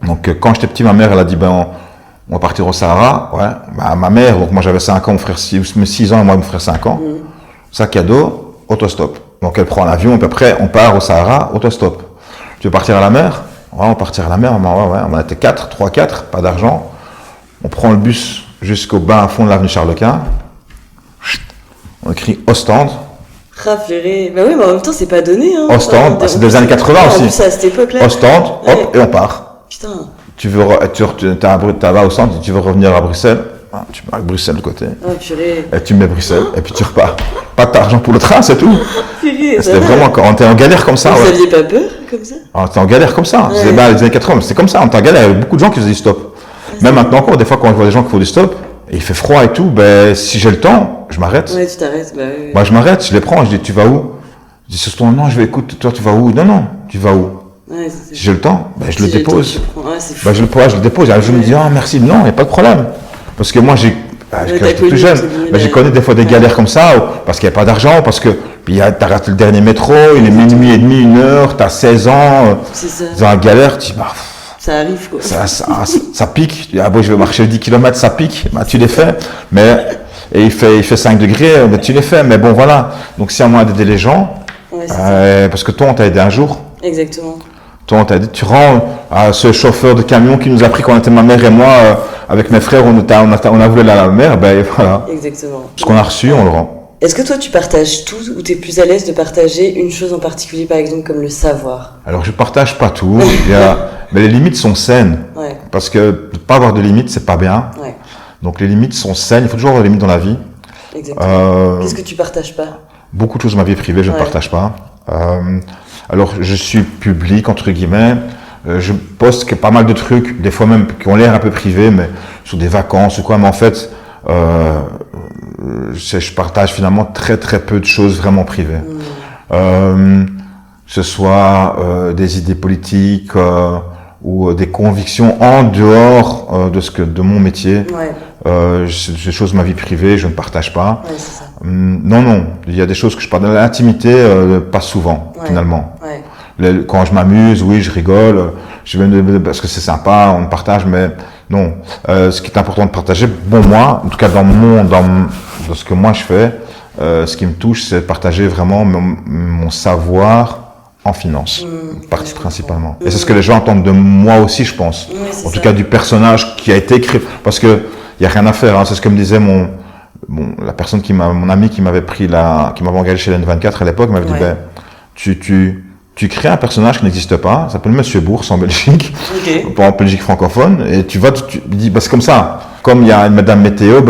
Donc quand j'étais petit, ma mère elle a dit on va partir au Sahara. Ma mère, donc moi j'avais 5 ans, mon frère 6 ans et moi mon frère 5 ans. Sac à dos, autostop. Donc elle prend l'avion et puis après on part au Sahara, autostop. Tu veux partir à la mer? On va partir à la mer. On était 3-4, pas d'argent. On prend le bus jusqu'au bas à fond de l'avenue Charles-Quint. On écrit Ostende. Bah oui, mais en même temps c'est pas donné. Ostende, c'est des années 80 aussi. En plus, à cette époque-là. Ostende, hop, et on part. Putain. Tu vas au centre, tu veux revenir à Bruxelles, tu mets Bruxelles de côté. Oh purée. Et tu mets Bruxelles, et puis tu repars. Pas d'argent pour le train, c'est tout. Purée, c'était vraiment quand on était en galère comme ça. Vous aviez pas peur comme ça? On était en galère comme ça. C'était les années 80, c'était comme ça, on était en galère. Il y avait beaucoup de gens qui faisaient du stop. Même maintenant encore, des fois quand je vois des gens qui font du stop, et il fait froid et tout, si j'ai le temps, je m'arrête. Ouais, tu t'arrêtes, oui. Moi je m'arrête, je les prends, je dis tu vas où? Je dis sur ton non, je vais écouter, toi tu vas où? Non, tu vas où? Si j'ai le temps, je le dépose. Je le dépose. Alors, je me dis, merci, non, il n'y a pas de problème. Parce que moi, j'étais plus jeune, j'ai connu des fois des galères comme ça, parce qu'il n'y a pas d'argent, parce que t'as raté le dernier métro, il est minuit et demi, 1h, t'as 16 ans, dans la galère, tu dis, ça arrive, quoi. Ça pique. Tu dis, je vais marcher 10 km, ça pique, tu les fais. Et il fait 5 degrés, tu les fais. Mais bon, voilà. Donc, si y a moyen d'aider les gens, parce que toi, on t'a aidé un jour. Exactement. Toi, on t'a dit, tu rends à ce chauffeur de camion qui nous a pris quand on était ma mère et moi, avec mes frères, on a voulu aller à la mer, voilà. Exactement. Ce qu'on a reçu, on le rend. Est-ce que toi, tu partages tout ou tu es plus à l'aise de partager une chose en particulier, par exemple, comme le savoir? Alors, je partage pas tout. Mais les limites sont saines. Parce que ne pas avoir de limites, c'est pas bien. Donc, les limites sont saines. Il faut toujours avoir des limites dans la vie. Exactement. Qu'est-ce que tu partages pas? Beaucoup de choses de ma vie privée, je ne partage pas. Alors, je suis public, entre guillemets. Je poste pas mal de trucs, des fois même qui ont l'air un peu privés, mais sur des vacances ou quoi. Mais en fait, je partage finalement très très peu de choses vraiment privées. Que ce soit des idées politiques, ou des convictions en dehors de mon métier. Des choses de ma vie privée, je ne partage pas. Ouais, c'est ça. Non, il y a des choses que je parle dans l'intimité, pas souvent, finalement. Quand je m'amuse, oui, je rigole, parce que c'est sympa, on partage, mais non. Ce qui est important de partager, moi, en tout cas dans ce que moi je fais, ce qui me touche, c'est de partager vraiment mon savoir en finance, principalement. Et c'est ce que les gens attendent de moi aussi, je pense. En tout cas, du personnage qui a été écrit. Parce que il y a rien à faire. C'est ce que me disait mon ami qui m'avait engagé chez l'N24 à l'époque, m'avait dit, tu crées un personnage qui n'existe pas, ça s'appelle Monsieur Bourse en Belgique, pas en Belgique francophone, et tu dis, c'est comme ça. Comme il y a une Madame Météo,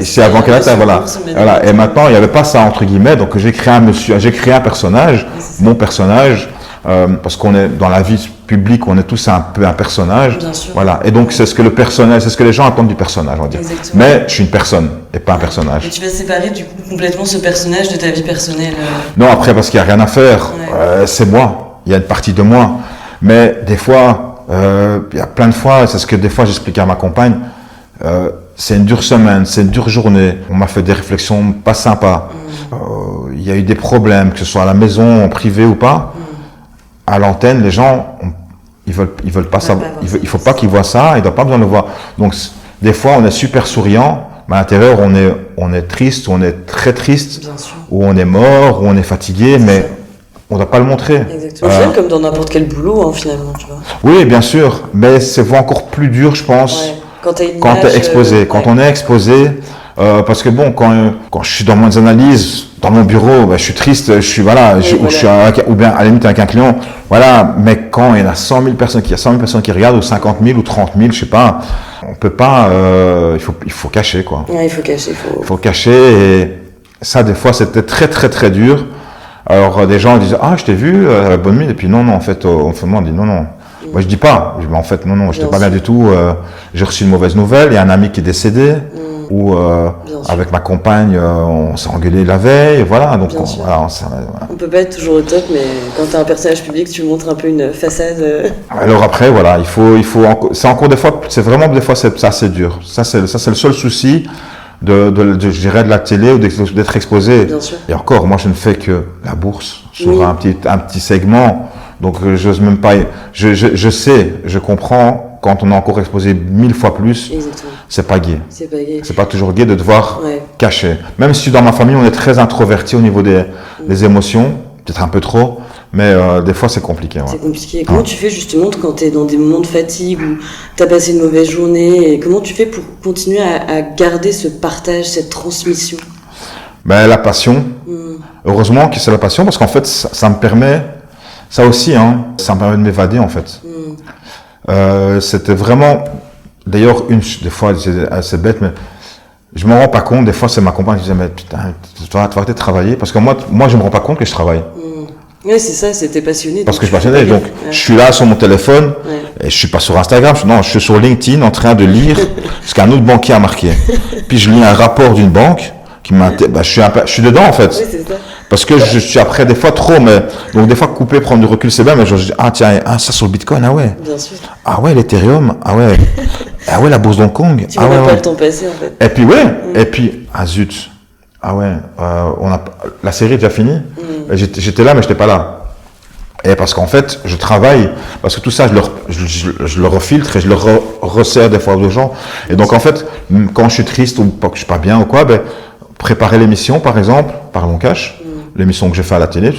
c'est avant qu'elle atteigne, voilà. Et maintenant, il n'y avait pas ça, entre guillemets, donc j'ai créé un personnage, mon personnage, parce qu'on est dans la vie publique, on est tous un peu un personnage. Bien sûr. Voilà. Et donc, c'est ce que les gens attendent du personnage, on va dire. Exactement. Mais je suis une personne, et pas un personnage. Et tu vas séparer, du coup, complètement ce personnage de ta vie personnelle. Non, après, parce qu'il n'y a rien à faire. C'est moi. Il y a une partie de moi. Mais des fois, il y a plein de fois, c'est ce que des fois j'explique à ma compagne, c'est une dure semaine, c'est une dure journée. On m'a fait des réflexions pas sympas. Il y a eu des problèmes, que ce soit à la maison, en privé ou pas. À l'antenne, les gens, ils veulent pas savoir. Il faut pas qu'ils voient ça. Ils n'ont pas besoin de le voir. Donc, des fois, on est super souriant, mais à l'intérieur, on est triste, on est très triste, ou on est mort, ou on est fatigué, mais on ne doit pas le montrer. Exactement. Comme dans n'importe quel boulot, finalement, tu vois. Oui, bien sûr, mais c'est encore plus dur, je pense. Quand tu es exposé. Quand on est exposé, parce que quand je suis dans mes analyses, dans mon bureau, je suis triste, je suis ou bien à la limite avec un client, voilà. Mais quand il y a 100 000 personnes qui regardent, ou 50 000 ou 30 000, je sais pas, on peut pas, il faut cacher, quoi. Ouais, il faut cacher. Il faut cacher, et ça, des fois, c'était très, très, très dur. Alors, des gens disent, je t'ai vu, bonne nuit, et puis non, en fait, on dit non. Moi, je dis pas. Je dis, en fait, non, j'étais pas bien du tout. J'ai reçu une mauvaise nouvelle. Il y a un ami qui est décédé. Ou avec ma compagne, on s'est engueulé la veille. Voilà. Donc, on peut pas être toujours au top, mais quand tu as un personnage public, tu montres un peu une façade. Alors après, voilà, c'est encore des fois, c'est vraiment des fois, c'est assez dur. Ça, c'est le seul souci je dirais de la télé ou d'être exposé. Bien sûr. Et encore, moi, je ne fais que la bourse sur un petit segment. Donc, j'ose même pas. Je sais, je comprends, quand on est encore exposé 1000 fois plus, c'est pas gai. C'est pas toujours gai de devoir cacher. Même si dans ma famille, on est très introverti au niveau des émotions, peut-être un peu trop, mais des fois, c'est compliqué. C'est compliqué. Et comment tu fais justement quand tu es dans des moments de fatigue ou tu as passé une mauvaise journée, et comment tu fais pour continuer à garder ce partage, cette transmission? La passion. Heureusement que c'est la passion, parce qu'en fait, ça me permet. Ça aussi, ça me permet de m'évader, en fait. C'était vraiment... D'ailleurs, des fois, c'est assez bête, mais je me rends pas compte. Des fois, c'est ma compagne qui disait, mais putain, tu vas arrêter de travailler. Parce que moi, je me rends pas compte que je travaille. Oui, c'est ça, c'était passionné. Parce que je suis passionné. Donc, je suis là sur mon téléphone, et je suis pas sur Instagram. Je suis sur LinkedIn en train de lire ce qu'un autre banquier a marqué. Puis, je lis un rapport d'une banque qui m'a... je suis dedans, en fait. Oui, c'est ça. Parce que je suis après des fois trop, donc des fois couper, prendre du recul c'est bien, mais je dis ça sur le Bitcoin, Bien sûr. l'Ethereum, la bourse d'Hong Kong, tu vois pas le temps passer en fait. Et puis zut, la série est déjà finie, j'étais là mais j'étais pas là. Et parce qu'en fait, je travaille, parce que tout ça, je le refiltre et je le resserre des fois aux gens. Et donc en fait, quand je suis triste ou que je suis pas bien ou quoi, préparer l'émission par exemple, Parlons Cash, l'émission que j'ai fait à la télé,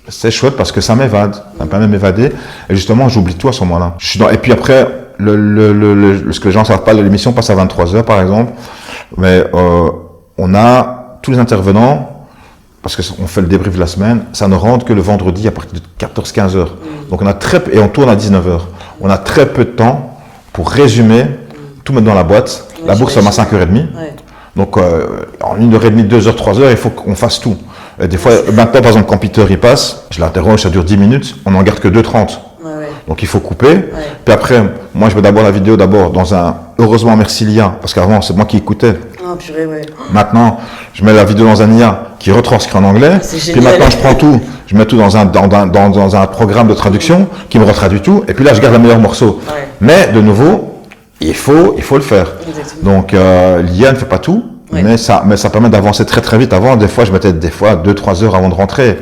c'est chouette parce que ça m'évade, ça me permet de m'évader. Et justement, j'oublie tout à ce moment-là. Et puis après, ce que les gens ne savent pas, l'émission passe à 23h par exemple, mais on a tous les intervenants, parce qu'on fait le débrief de la semaine, ça ne rentre que le vendredi à partir de 14-15h. Donc et on tourne à 19h. On a très peu de temps pour résumer, tout mettre dans la boîte. La bourse, ça m'a 5h30. Donc, en 1h30, 2h, 3h, il faut qu'on fasse tout. Et des fois, maintenant, par exemple, quand Peter y passe, je l'interroge, ça dure 10 minutes, on n'en garde que 2h30. Donc, il faut couper. Puis après, moi, je mets d'abord la vidéo dans heureusement, merci Lia, parce qu'avant, c'est moi qui écoutais. Ah, purée, ouais. Maintenant, je mets la vidéo dans un IA qui retranscrit en anglais. Puis maintenant, je prends tout, je mets tout dans un programme de traduction qui me retraduit tout. Et puis là, je garde le meilleur morceau. Ouais. Mais de nouveau, il faut le faire. Exactement. Donc, l'IA ne fait pas tout, mais ça permet d'avancer très très vite. Avant, des fois, je mettais 2-3 heures avant de rentrer,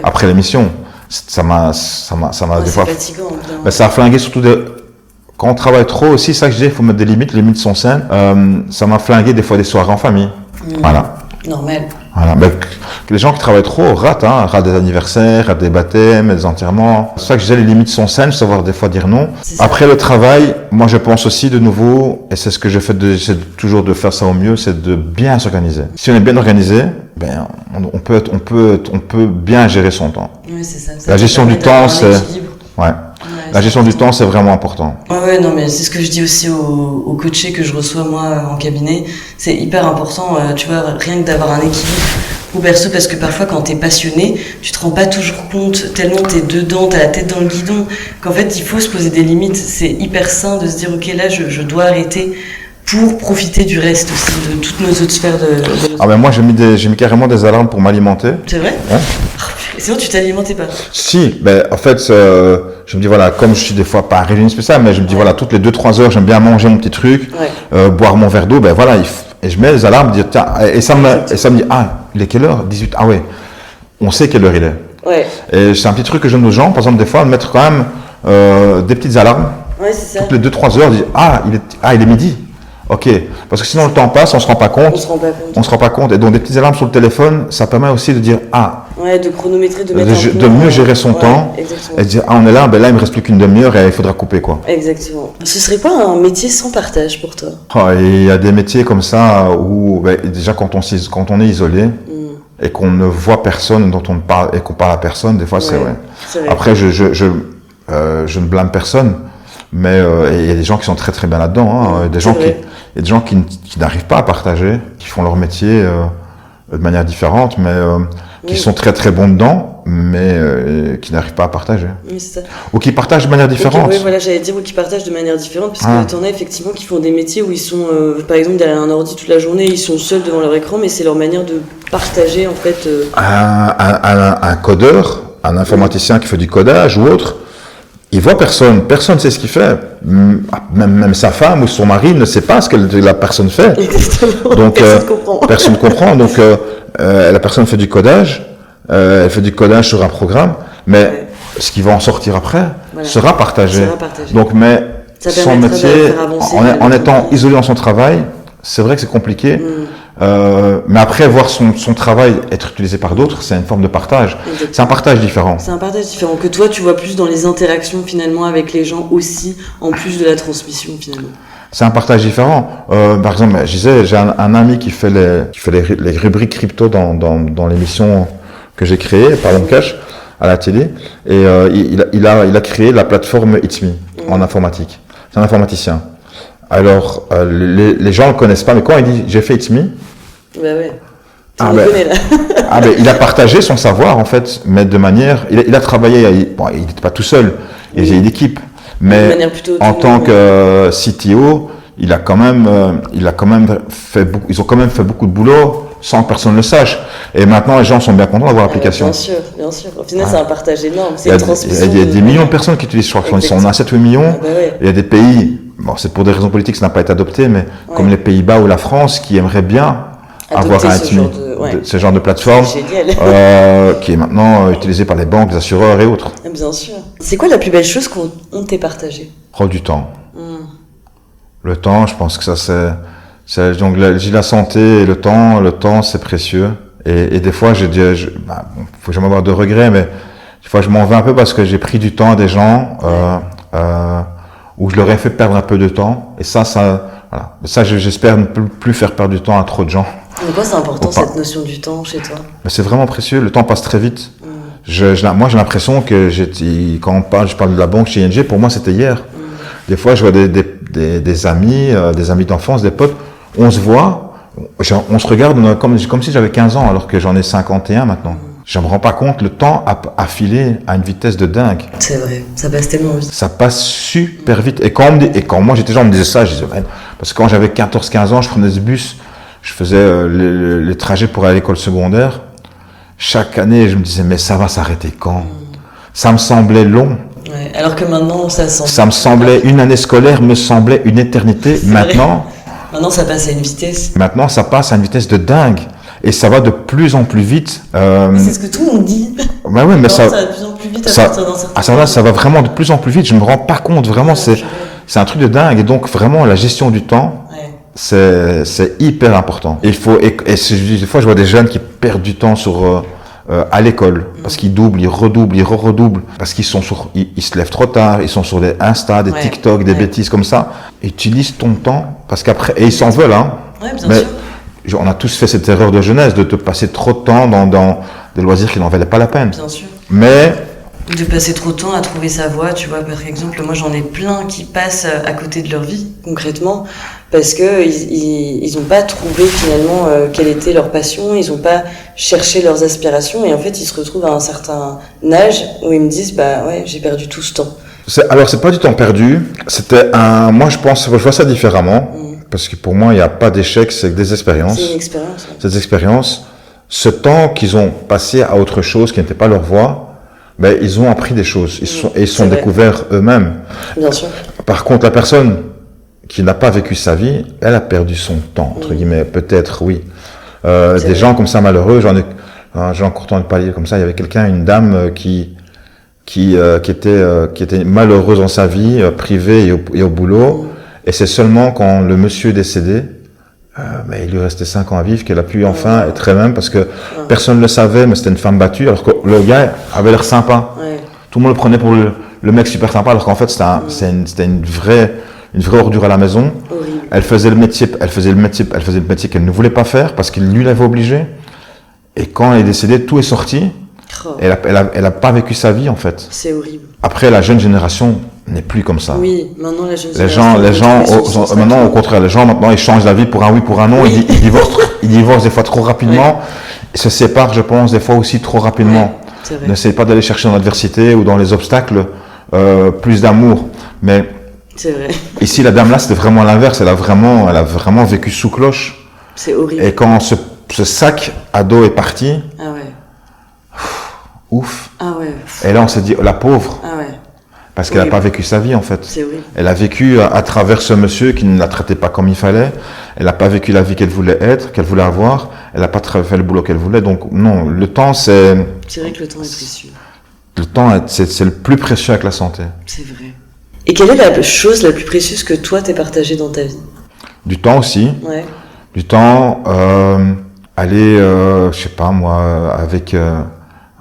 après l'émission. Ça m'a des fois. Fatigant, mais ça a flingué surtout quand on travaille trop aussi, ça que je dis, il faut mettre des limites. Les limites sont saines. Ça m'a flingué des fois des soirées en famille. Voilà. Normal. Voilà. Mais les gens qui travaillent trop ratent des anniversaires, ratent des baptêmes, des enterrements. C'est ça que je disais, les limites sont saines, savoir des fois dire non. Après le travail, moi je pense aussi de nouveau, et c'est ce que j'essaie toujours de faire ça au mieux, c'est de bien s'organiser. Si on est bien organisé, ben on peut bien gérer son temps. Oui, c'est ça. La gestion du temps, c'est la gestion du temps, c'est vraiment important. Ouais, non, mais c'est ce que je dis aussi aux coachés que je reçois moi en cabinet. C'est hyper important, tu vois, rien que d'avoir un équilibre ou perso, parce que parfois quand t'es passionné, tu te rends pas toujours compte tellement t'es dedans, t'as la tête dans le guidon, qu'en fait il faut se poser des limites. C'est hyper sain de se dire ok, là je dois arrêter pour profiter du reste aussi, de toutes nos autres sphères de... Ah ben moi j'ai mis carrément des alarmes pour m'alimenter. C'est vrai? Ouais. Sinon tu t'alimentais pas? Si, ben en fait je me dis voilà, comme je suis des fois pas un régime spécial, mais je me dis voilà, toutes les 2-3 heures j'aime bien manger mon petit truc, boire mon verre d'eau, ben voilà, et je mets les alarmes, dire tiens, et ça me dit ah, il est quelle heure? 18, ah ouais, on sait quelle heure il est. Ouais. Et c'est un petit truc que je donne aux gens, par exemple des fois, de mettre quand même des petites alarmes. Ouais, c'est ça. Toutes les 2-3 heures, dire il est midi. Ok, parce que sinon le temps passe, on se rend pas compte. On se rend pas compte. Et donc des petites alarmes sur le téléphone, ça permet aussi de dire de chronométrer, de mettre de mieux gérer son temps. Exactement. Et de dire on est là, ben là il me reste plus qu'une demi-heure et il faudra couper quoi. Exactement. Ce serait quoi un métier sans partage pour toi? Il y a des métiers comme ça où déjà quand on est isolé et qu'on ne voit personne, dont on parle et qu'on parle à personne, des fois c'est vrai. Après je ne blâme personne. Mais il y a des gens qui sont très très bien là-dedans. Il y a des gens qui n'arrivent pas à partager, qui font leur métier de manière différente, mais qui sont très très bons dedans, mais qui n'arrivent pas à partager. Oui, c'est ça. Ou qui partagent de manière différente. Oui, voilà, j'allais dire, ou qui partagent de manière différente, parce que t'en as effectivement qui font des métiers où ils sont, par exemple, derrière un ordi toute la journée, ils sont seuls devant leur écran, mais c'est leur manière de partager en fait. Un codeur, un informaticien qui fait du codage ou autre, il voit personne ne sait ce qu'il fait. Même sa femme ou son mari ne sait pas ce que la personne fait. Exactement. Donc personne ne comprend. Donc la personne fait du codage, elle fait du codage sur un programme, mais ce qui va en sortir après sera partagé. Donc mais son métier, en étant isolé dans son travail, c'est vrai que c'est compliqué. Mais après, voir son travail être utilisé par d'autres, c'est une forme de partage. Exactement. C'est un partage différent. C'est un partage différent que toi, tu vois plus dans les interactions finalement avec les gens aussi, en plus de la transmission finalement. C'est un partage différent. Par exemple, je disais, j'ai un ami qui fait les rubriques crypto dans l'émission que j'ai créée, Parlons Cash, à la télé, et il a créé la plateforme It's Me en informatique. C'est un informaticien. Alors, les gens ne le connaissent pas, mais quand il dit j'ai fait It's Me, il a partagé son savoir en fait, mais de manière, il a travaillé, il n'était pas tout seul, il y a une équipe, mais en tant que CTO, ils ont quand même fait beaucoup de boulot sans que personne ne le sache. Et maintenant, les gens sont bien contents d'avoir l'application. Bien sûr. Au final, c'est un partage énorme. C'est une transmission. Il y a des millions de personnes qui utilisent, je crois qu'on a 7 ou 8 millions. Il y a des pays, c'est pour des raisons politiques, ça n'a pas été adopté, mais comme les Pays-Bas ou la France, qui aimeraient bien avoir ce genre de plateforme qui est maintenant utilisée par les banques, les assureurs et autres. Bien sûr. C'est quoi la plus belle chose qu'on t'ait partagée? Du temps. Le temps, je pense que ça c'est donc la santé et le temps c'est précieux. Et des fois faut jamais avoir de regrets, mais des fois je m'en vais un peu parce que j'ai pris du temps à des gens où je leur ai fait perdre un peu de temps. Et ça j'espère ne plus faire perdre du temps à trop de gens. Pourquoi c'est important cette notion du temps chez toi? C'est vraiment précieux, le temps passe très vite. Moi j'ai l'impression que quand je parle de la banque chez ING, pour moi c'était hier. Des fois je vois des amis d'enfance, des potes, on se voit, on se regarde comme si j'avais 15 ans alors que j'en ai 51 maintenant. Je me rends pas compte, le temps a filé à une vitesse de dingue. C'est vrai, ça passe tellement vite. Ça passe super vite. Et quand moi j'étais jeune, on me disait ça, je disais, parce que quand j'avais 14-15 ans, je prenais ce bus, je faisais les trajets pour aller à l'école secondaire. Chaque année, je me disais, mais ça va s'arrêter quand? Ça me semblait long. Ouais, alors que maintenant, ça me semblait, une année scolaire me semblait une éternité. Maintenant, ça passe à une vitesse. Maintenant, ça passe à une vitesse de dingue. Et ça va de plus en plus vite. C'est ce que tout le monde dit. Bah oui, mais ça va de plus en plus vite à partir d'un certain moment. Ça va vraiment de plus en plus vite. Je me rends pas compte. Vraiment, c'est un truc de dingue. Et donc, vraiment, la gestion du temps, c'est hyper important. Et des fois, je vois des jeunes qui perdent du temps à l'école, parce qu'ils doublent, ils redoublent, parce qu'ils ils se lèvent trop tard, ils sont sur des Insta, des TikTok, des bêtises comme ça. Utilise ton temps, parce qu'après, et ils s'en veulent, hein. Ouais, bien sûr. On a tous fait cette erreur de jeunesse, de te passer trop de temps dans des loisirs qui n'en valaient pas la peine. Bien sûr. Mais de passer trop de temps à trouver sa voie, tu vois, par exemple, moi j'en ai plein qui passent à côté de leur vie, concrètement, parce que ils ont pas trouvé finalement quelle était leur passion, ils ont pas cherché leurs aspirations, et en fait ils se retrouvent à un certain âge où ils me disent, bah ouais, j'ai perdu tout ce temps. Alors c'est pas du temps perdu, moi je vois ça différemment, parce que pour moi il n'y a pas d'échec, c'est des expériences. C'est une expérience. Ouais. Ces expériences, ce temps qu'ils ont passé à autre chose qui n'était pas leur voie, ben, ils ont appris des choses, ils sont découverts eux-mêmes. Bien sûr. Par contre, la personne qui n'a pas vécu sa vie, elle a perdu son temps, entre guillemets, peut-être, oui. Des gens comme ça malheureux, j'ai encore entendu parler comme ça, il y avait une dame qui était malheureuse dans sa vie, privée et au boulot, et c'est seulement quand le monsieur est décédé, il lui restait 5 ans à vivre, qu'elle a pu enfin être elle-même, parce que personne ne le savait, mais c'était une femme battue, alors que le gars avait l'air sympa. Ouais. Tout le monde le prenait pour le mec super sympa, alors qu'en fait c'était une vraie ordure à la maison. Horrible. Elle faisait le métier qu'elle ne voulait pas faire, parce qu'il lui l'avait obligée. Et quand elle est décédée, tout est sorti. Oh. Elle a pas vécu sa vie, en fait. C'est horrible. Après, la jeune génération n'est plus comme ça. Oui, maintenant la jeune génération. Les gens, maintenant, au contraire, les gens, maintenant, ils changent la vie pour un oui, pour un non. Oui. Ils divorcent des fois trop rapidement. Oui. Ils se séparent, je pense, des fois aussi trop rapidement. Oui, n'essayez pas d'aller chercher dans l'adversité ou dans les obstacles plus d'amour. Mais c'est vrai. Ici, la dame-là, c'était vraiment l'inverse. Elle a vraiment vécu sous cloche. C'est horrible. Et quand ce sac à dos est parti, ouf. Ah ouais. Et là, on s'est dit, la pauvre. Ah ouais. Parce qu'elle n'a pas vécu sa vie, en fait. C'est horrible. Elle a vécu à travers ce monsieur qui ne la traitait pas comme il fallait. Elle n'a pas vécu la vie qu'elle voulait être, qu'elle voulait avoir. Elle n'a pas fait le boulot qu'elle voulait. Donc, non, le temps, c'est... C'est vrai que le temps est précieux. Le temps, c'est le plus précieux avec la santé. C'est vrai. Et quelle est la chose la plus précieuse que toi, t'aies partagée dans ta vie? Du temps aussi. Ouais. Du temps, aller, je sais pas moi,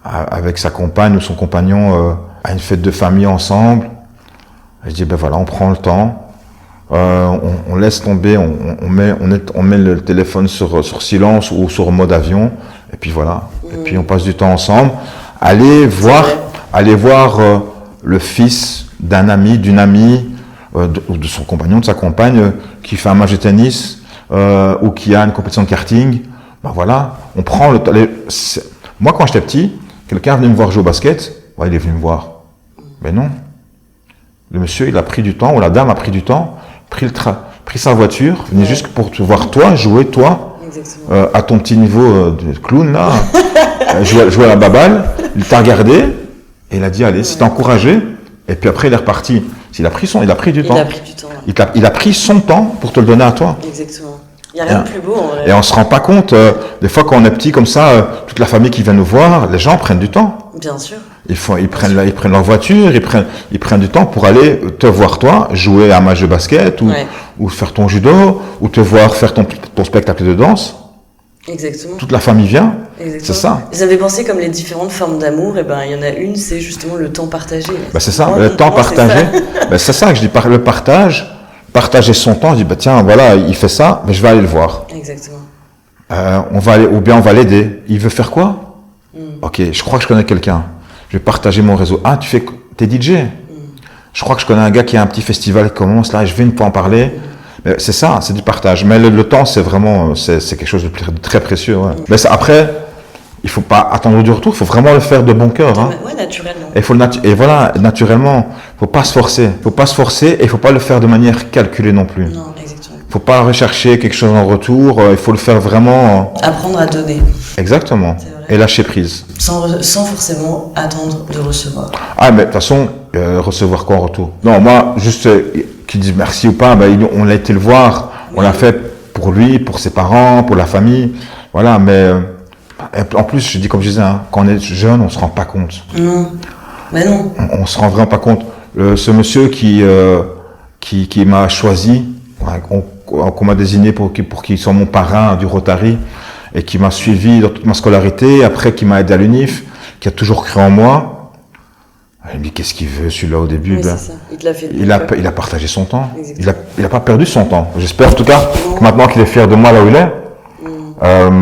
avec sa compagne ou son compagnon à une fête de famille ensemble. Je dis, ben voilà, on prend le temps, on laisse tomber, on met le téléphone sur silence ou sur mode avion, et puis voilà. Et puis on passe du temps ensemble. Aller voir le fils d'un ami, d'une amie, ou de son compagnon, de sa compagne, qui fait un match de tennis, ou qui a une compétition de karting. Ben voilà, on prend le temps. Moi, quand j'étais petit, quelqu'un venait me voir jouer au basket, il est venu me voir. Mais non. Le monsieur, il a pris du temps, ou la dame a pris du temps, pris sa voiture, venait juste pour te voir toi, jouer toi, à ton petit niveau de clown là, jouer à la baballe, il t'a regardé, et il a dit, allez, si t'es encouragé, et puis après il est reparti. Il a pris du temps. Il a pris du temps. Il a pris son temps pour te le donner à toi. Exactement. Il n'y a rien de plus beau en vrai. Et on ne se rend pas compte, des fois quand on est petit comme ça, toute la famille qui vient nous voir, les gens prennent du temps. Bien sûr. Ils prennent leur voiture, ils prennent du temps pour aller te voir toi, jouer à un match de basket, ou faire ton judo, ou te voir faire ton spectacle de danse. Exactement. Toute la famille vient. Exactement. C'est ça. Vous avez pensé comme les différentes formes d'amour, et il y en a une, c'est justement le temps partagé. C'est ça, le temps partagé. C'est ça que je dis, le partager son temps, je dis, tiens, voilà, il fait ça, mais je vais aller le voir. Exactement. On va l'aider. Il veut faire quoi? Ok, je crois que je connais quelqu'un. Je vais partager mon réseau. Ah, t'es DJ? Je crois que je connais un gars qui a un petit festival qui commence là, je vais pas en parler. Mais c'est ça, c'est du partage. Mais le temps, c'est vraiment, c'est quelque chose de très précieux. Ouais. Mais après, il faut pas attendre du retour, il faut vraiment le faire de bon cœur. Hein. Ouais, naturellement. Et voilà, naturellement, faut pas se forcer. Et il faut pas le faire de manière calculée non plus. Non, exactement. faut pas rechercher quelque chose en retour, il faut le faire vraiment. Apprendre à donner. Exactement. Et lâcher prise. Sans forcément attendre de recevoir. Ah, mais de toute façon, recevoir quoi en retour? Non, moi, juste qu'ils disent merci ou pas, on a été le voir, on l'a fait pour lui, pour ses parents, pour la famille, voilà, mais en plus, je dis comme je disais, quand on est jeune, on se rend pas compte. Non, mais non. On se rend vraiment pas compte. Ce monsieur qui m'a choisi, qu'on m'a désigné pour qu'il soit mon parrain du Rotary, et qui m'a suivi dans toute ma scolarité, après qui m'a aidé à l'UNIF, qui a toujours cru en moi. Il me dit, qu'est-ce qu'il veut celui-là au début? Oui, c'est ça. Il te l'a fait. Il a partagé son temps. Il a pas perdu son temps. J'espère en tout cas que maintenant qu'il est fier de moi là où il est,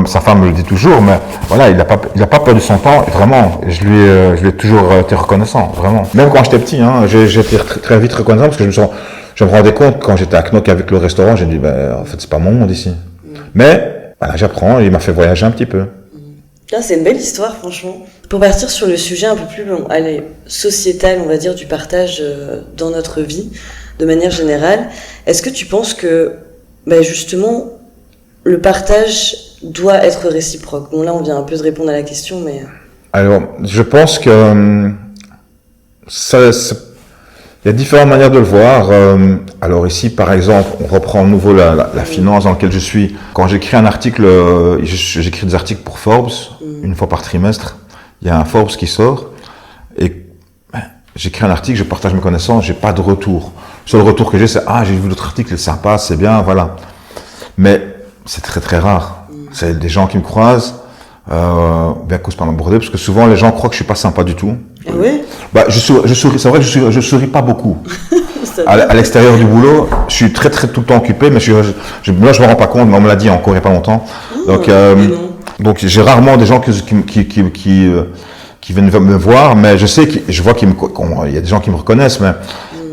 sa femme me le dit toujours, mais voilà, il a pas perdu son temps. Et vraiment, je lui ai toujours été reconnaissant, vraiment. Même quand j'étais petit, j'ai été très vite reconnaissant parce que je me rendais compte quand j'étais à Knock avec le restaurant, j'ai dit, en fait, c'est pas mon monde ici. Mais voilà, j'apprends, il m'a fait voyager un petit peu. Là, c'est une belle histoire, franchement. Pour partir sur le sujet un peu plus sociétal, on va dire, du partage dans notre vie, de manière générale, est-ce que tu penses que, justement, le partage doit être réciproque? Bon, là, on vient un peu de répondre à la question, mais... Alors, je pense que il y a différentes manières de le voir. Alors ici, par exemple, on reprend de nouveau la finance dans laquelle je suis. Quand j'écris un article, j'écris des articles pour Forbes, une fois par trimestre. Il y a un Forbes qui sort. Et j'écris un article, je partage mes connaissances, j'ai pas de retour. Le seul retour que j'ai, c'est « Ah, j'ai vu votre article, c'est sympa, c'est bien, voilà. » Mais c'est très très rare. C'est des gens qui me croisent, bien cause par m'aborder, parce que souvent les gens croient que je suis pas sympa du tout. Oui. Je souris, c'est vrai que je souris pas beaucoup. À l'extérieur du boulot, je suis très tout le temps occupé, mais là je me rends pas compte, mais on me l'a dit encore il y a pas longtemps. Donc j'ai rarement des gens qui viennent me voir, mais je vois qu'il y a des gens qui me reconnaissent,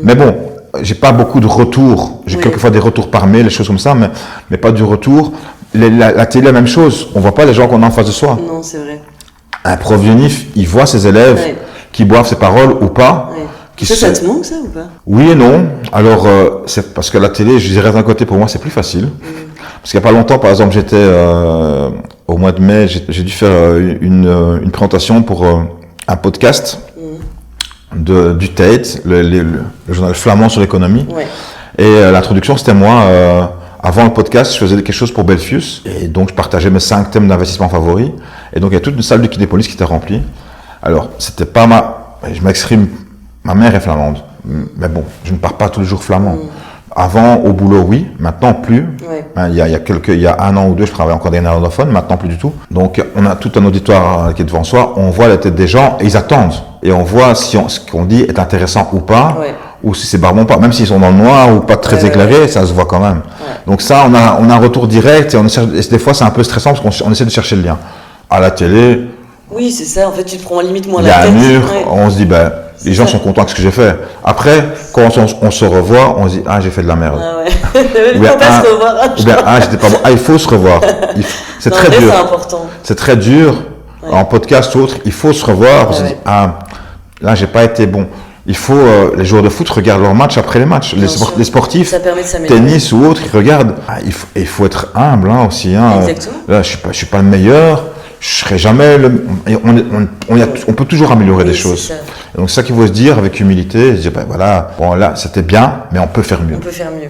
mais bon, j'ai pas beaucoup de retours. J'ai quelquefois des retours par mail, des choses comme ça, mais pas du retour. La télé, la même chose. On voit pas les gens qu'on a en face de soi. Non, c'est vrai. Un prof d'UNIF, il voit ses élèves qui boivent ses paroles ou pas. Ça te manque, ça, ou pas? Oui et non. Alors, c'est parce que la télé, je dirais d'un côté, pour moi, c'est plus facile. Parce qu'il n'y a pas longtemps, par exemple, j'étais au mois de mai, j'ai dû faire une présentation pour un podcast du Tate, le journal flamand sur l'économie. Et l'introduction, c'était moi. Avant le podcast, je faisais quelque chose pour Belfius. Et donc, je partageais mes 5 thèmes d'investissement favoris. Et donc, il y a toute une salle de Kinépolis qui était remplie. Alors, c'était pas je m'exprime, ma mère est flamande. Mais bon, je ne parle pas tous les jours flamand. Avant, au boulot, oui. Maintenant, plus. Il y a 1 an ou 2, je travaillais encore des néerlandophones. Maintenant, plus du tout. Donc, on a tout un auditoire qui est devant soi. On voit la tête des gens et ils attendent. Et on voit si ce qu'on dit est intéressant ou pas. Ou si c'est barbon pas. Même s'ils sont dans le noir ou pas très éclairés, ça se voit quand même. Donc ça, on a un retour direct et des fois, c'est un peu stressant parce qu'on essaie de chercher le lien. À la télé. Oui, c'est ça. En fait, tu te prends limite moins la tête. Il y a un mur, on se dit, les gens sont contents de ce que j'ai fait. Après, quand on se revoit, on se dit, j'ai fait de la merde. Ou bien, se revoir, j'étais pas bon. Il faut se revoir. C'est très dur. C'est important. C'est très dur. En podcast ou autre, il faut se revoir. On se dit, là, j'ai pas été bon. Il faut, les joueurs de foot regardent leurs matchs après les matchs. Les sportifs, tennis ou autres, ils regardent. Il faut être humble aussi. Exactement. Là, je suis pas le meilleur. Je serai jamais on peut toujours améliorer des choses. Et donc, c'est ça qu'il faut se dire avec humilité. Se dire, là, c'était bien, mais on peut faire mieux.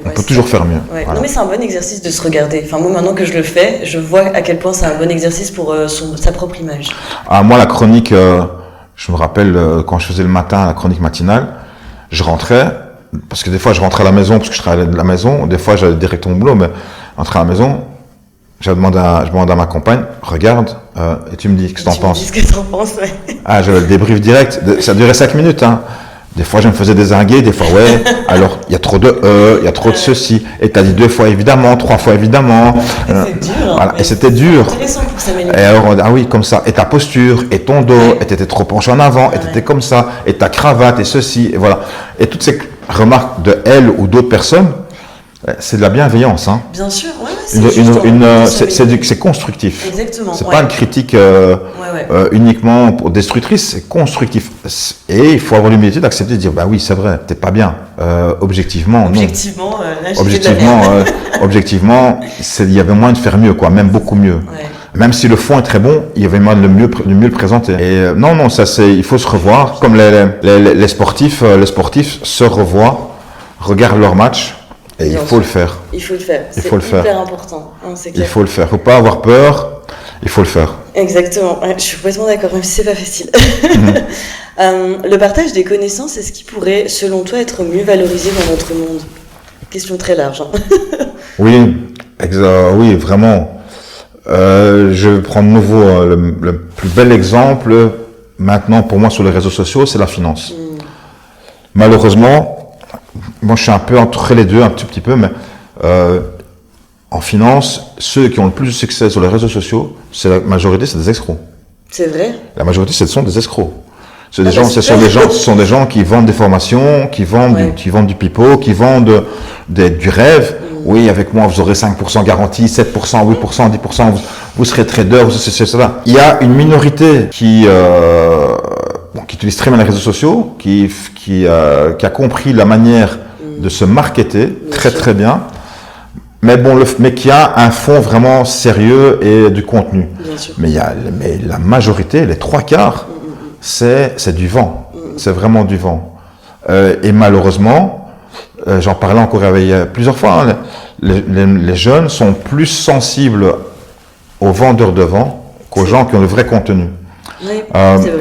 On peut toujours faire mieux. Voilà. Non, mais c'est un bon exercice de se regarder. Enfin, moi, maintenant que je le fais, je vois à quel point c'est un bon exercice pour sa propre image. Moi, la chronique, je me rappelle quand je faisais le matin la chronique matinale, je rentrais, parce que des fois je rentrais à la maison parce que je travaillais de la maison, des fois j'allais directement au boulot, mais rentrer à la maison, je demande à ma compagne, regarde, et tu me dis ce que t'en penses. Tu me dis ce que t'en penses, j'avais le débrief direct, ça durait 5 minutes, Des fois, je me faisais dézinguer, des fois, alors, il y a trop de il y a trop de ceci, et t'as dit 2 fois évidemment, 3 fois évidemment. C'est dur, voilà. Et c'était dur. Intéressant pour s'améliorer. Et alors, oui, comme ça. Et ta posture, et ton dos, et t'étais trop penché en avant, et t'étais comme ça, et ta cravate, et ceci, et voilà. Et toutes ces remarques de elle ou d'autres personnes, C'est de la bienveillance, hein. Bien sûr, c'est constructif. Exactement. C'est pas une critique uniquement destructrice, c'est constructif. Et il faut avoir l'humilité d'accepter de dire, bah oui, c'est vrai, t'es pas bien. Objectivement, non. Objectivement, il y avait moyen de faire mieux, quoi, même beaucoup mieux. Ouais. Même si le fond est très bon, il y avait moyen de mieux le présenter. Et non, ça il faut se revoir. Comme les sportifs se revoient, regardent leur match. Et il faut le faire. Il faut le faire. C'est hyper important. C'est clair. Il faut le faire. Il ne faut pas avoir peur. Il faut le faire. Exactement. Je suis complètement d'accord, même si c'est pas facile. Le partage des connaissances, est-ce qu'il pourrait, selon toi, être mieux valorisé dans notre monde? Question très large. Oui, vraiment. Je vais prendre de nouveau le plus bel exemple. Maintenant, pour moi, sur les réseaux sociaux, c'est la finance. Malheureusement, moi, je suis un peu entre les deux, un tout petit peu, mais en finance, ceux qui ont le plus de succès sur les réseaux sociaux, la majorité, c'est des escrocs. C'est vrai? La majorité, ce sont des escrocs. Ce sont des gens qui vendent des formations, qui vendent du pipeau, qui vendent du rêve. Oui, avec moi, vous aurez 5% garantie, 7%, 8%, 10%, vous serez trader, c'est cela. Il y a une minorité qui utilise très bien les réseaux sociaux, qui a compris la manière de se marketer très bien, mais qui a un fond vraiment sérieux et du contenu. Mais la majorité, les 3/4, c'est du vent. C'est vraiment du vent. Et malheureusement, j'en parlais encore plusieurs fois, hein, les jeunes sont plus sensibles aux vendeurs de vent qu'aux gens qui ont le vrai contenu. Oui,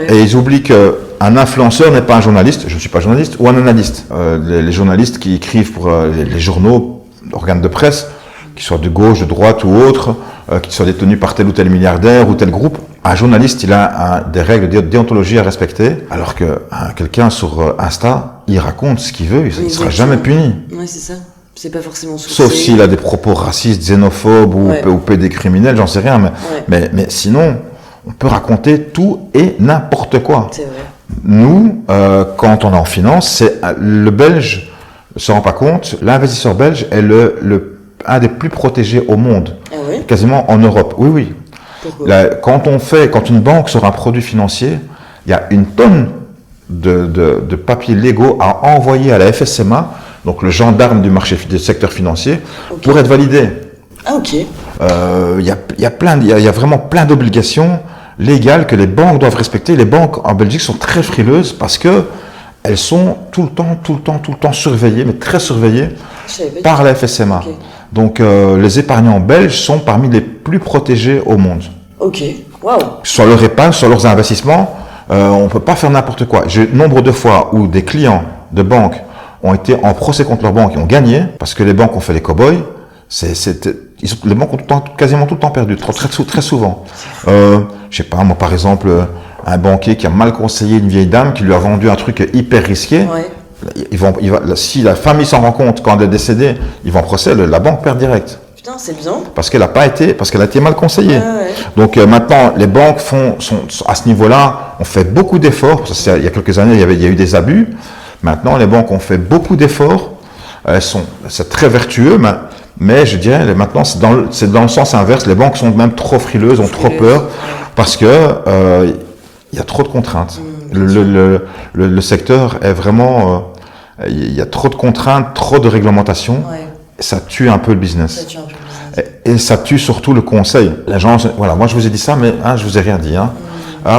et ils oublient qu'un influenceur n'est pas un journaliste, je ne suis pas journaliste, ou un analyste. Les journalistes qui écrivent pour les journaux, organes de presse, qu'ils soient de gauche, de droite ou autres, qu'ils soient détenus par tel ou tel milliardaire ou tel groupe, un journaliste, il a des règles de déontologie à respecter, alors que quelqu'un sur Insta, il raconte ce qu'il veut, il ne sera jamais puni. Oui, c'est ça. C'est pas forcément sourcé. Sauf s'il a des propos racistes, xénophobes ou pédécriminels, j'en sais rien, mais sinon, on peut raconter tout et n'importe quoi. C'est vrai. Nous, quand on est en finance, le Belge ne se rend pas compte, l'investisseur belge est un des plus protégés au monde, quasiment en Europe. Oui. Quand une banque sort un produit financier, il y a une tonne de papiers légaux à envoyer à la FSMA, donc le gendarme du secteur financier, pour être validé. Ah, ok. Il y a vraiment plein d'obligations légales que les banques doivent respecter. Les banques en Belgique sont très frileuses parce que elles sont tout le temps surveillées, mais très surveillées par la FSMA. Okay. Donc les épargnants belges sont parmi les plus protégés au monde. Ok, waouh. Sur leur épargne, sur leurs investissements, on ne peut pas faire n'importe quoi. J'ai nombre de fois où des clients de banques ont été en procès contre leur banque et ont gagné parce que les banques ont fait les cow-boys. Les banques ont quasiment tout le temps perdu, très souvent. Je sais pas, moi par exemple, un banquier qui a mal conseillé une vieille dame qui lui a vendu un truc hyper risqué. Si la famille s'en rend compte quand elle est décédée, ils vont en procès, la banque perd direct. Putain, c'est bien. Parce qu'elle a été mal conseillée. Donc maintenant, les banques sont à ce niveau-là, on fait beaucoup d'efforts. Il y a quelques années, il y a eu des abus. Maintenant, les banques ont fait beaucoup d'efforts. C'est très vertueux, mais je dirais maintenant c'est dans le sens inverse. Les banques sont même trop frileuses, ont trop peur parce que il y a trop de contraintes. Le secteur est vraiment, il y a trop de contraintes, trop de réglementations. Ça tue un peu le business. Et ça tue surtout le conseil. Les gens, voilà, moi je vous ai dit ça, mais je vous ai rien dit.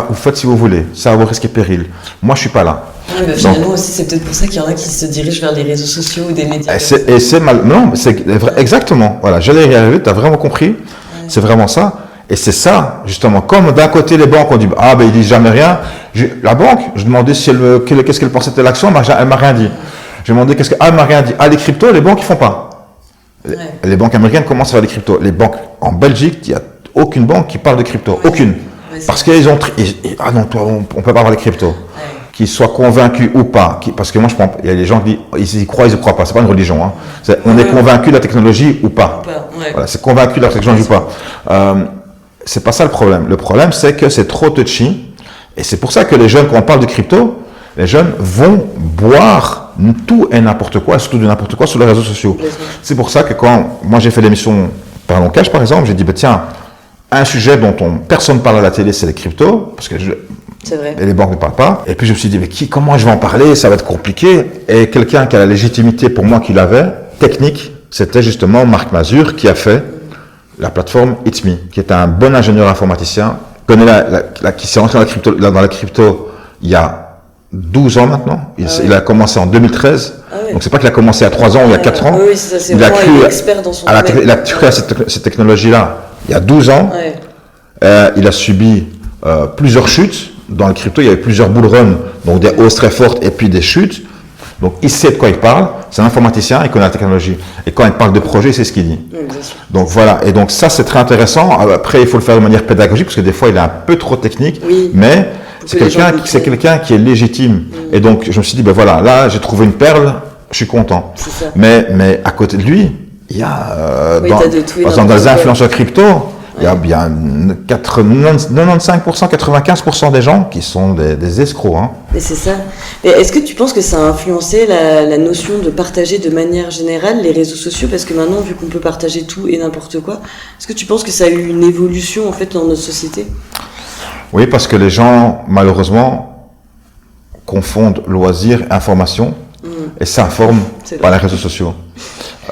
Vous faites si vous voulez, ça a vos risques et périls. Moi je suis pas là. Oui, mais finalement aussi, c'est peut-être pour ça qu'il y en a qui se dirigent vers les réseaux sociaux ou des médias. Et c'est mal. Non, c'est vrai, exactement. Voilà, j'allais y arriver, tu as vraiment compris. C'est vraiment ça. Et c'est ça, justement. Comme d'un côté, les banques ont dit, ils disent jamais rien. La banque, je demandais qu'est-ce qu'elle pensait de l'action, elle m'a rien dit. J'ai demandé elle m'a rien dit. Les cryptos, les banques, ils font pas. Les banques américaines commencent à faire des cryptos. Les banques en Belgique, il n'y a aucune banque qui parle de crypto. Aucune. Parce qu'ils ont. Non, toi, on peut pas avoir des cryptos. Qu'ils soient convaincus ou pas, parce que moi il y a des gens qui disent ils y croient, ils y croient pas, c'est pas une religion. On est convaincu de la technologie ou pas. Voilà, c'est convaincu de la technologie ou pas. C'est pas ça le problème. Le problème c'est que c'est trop touchy, et c'est pour ça que les jeunes, quand on parle de crypto, les jeunes vont boire tout et n'importe quoi, surtout de n'importe quoi sur les réseaux sociaux. C'est pour ça que quand moi j'ai fait l'émission Parlons Cash par exemple, j'ai dit tiens, un sujet dont personne ne parle à la télé, c'est les cryptos, parce que c'est vrai. Et les banques ne parlent pas. Et puis je me suis dit mais comment je vais en parler, ça va être compliqué. Et quelqu'un qui a la légitimité pour moi qu'il avait, technique, c'était justement Marc Mazur qui a fait la plateforme It's Me, qui est un bon ingénieur informaticien, qui s'est rentré dans la crypto il y a 12 ans maintenant. Il a commencé en 2013. Donc c'est pas qu'il a commencé à 3 ans ou il y a 4 ans. Oui, c'est ça, c'est vraiment il est expert dans son domaine. Il a cru à cette technologie-là il y a 12 ans. Il a subi plusieurs chutes. Dans le crypto, il y avait plusieurs bull runs, donc des hausses très fortes et puis des chutes. Donc il sait de quoi il parle, c'est un informaticien, il connaît la technologie. Et quand il parle de projet, c'est ce qu'il dit. Donc voilà, et donc ça c'est très intéressant. Après, il faut le faire de manière pédagogique, parce que des fois il est un peu trop technique, mais c'est quelqu'un qui est légitime. Et donc je me suis dit, ben voilà, là j'ai trouvé une perle, je suis content. Mais à côté de lui, il y a dans les influenceurs crypto, il y a bien 95%, 95% des gens qui sont des escrocs. Hein. Mais c'est ça. Mais est-ce que tu penses que ça a influencé la notion de partager de manière générale les réseaux sociaux? Parce que maintenant, vu qu'on peut partager tout et n'importe quoi, est-ce que tu penses que ça a eu une évolution en fait dans notre société? Oui, parce que les gens, malheureusement, confondent loisir et information et s'informent par les réseaux sociaux.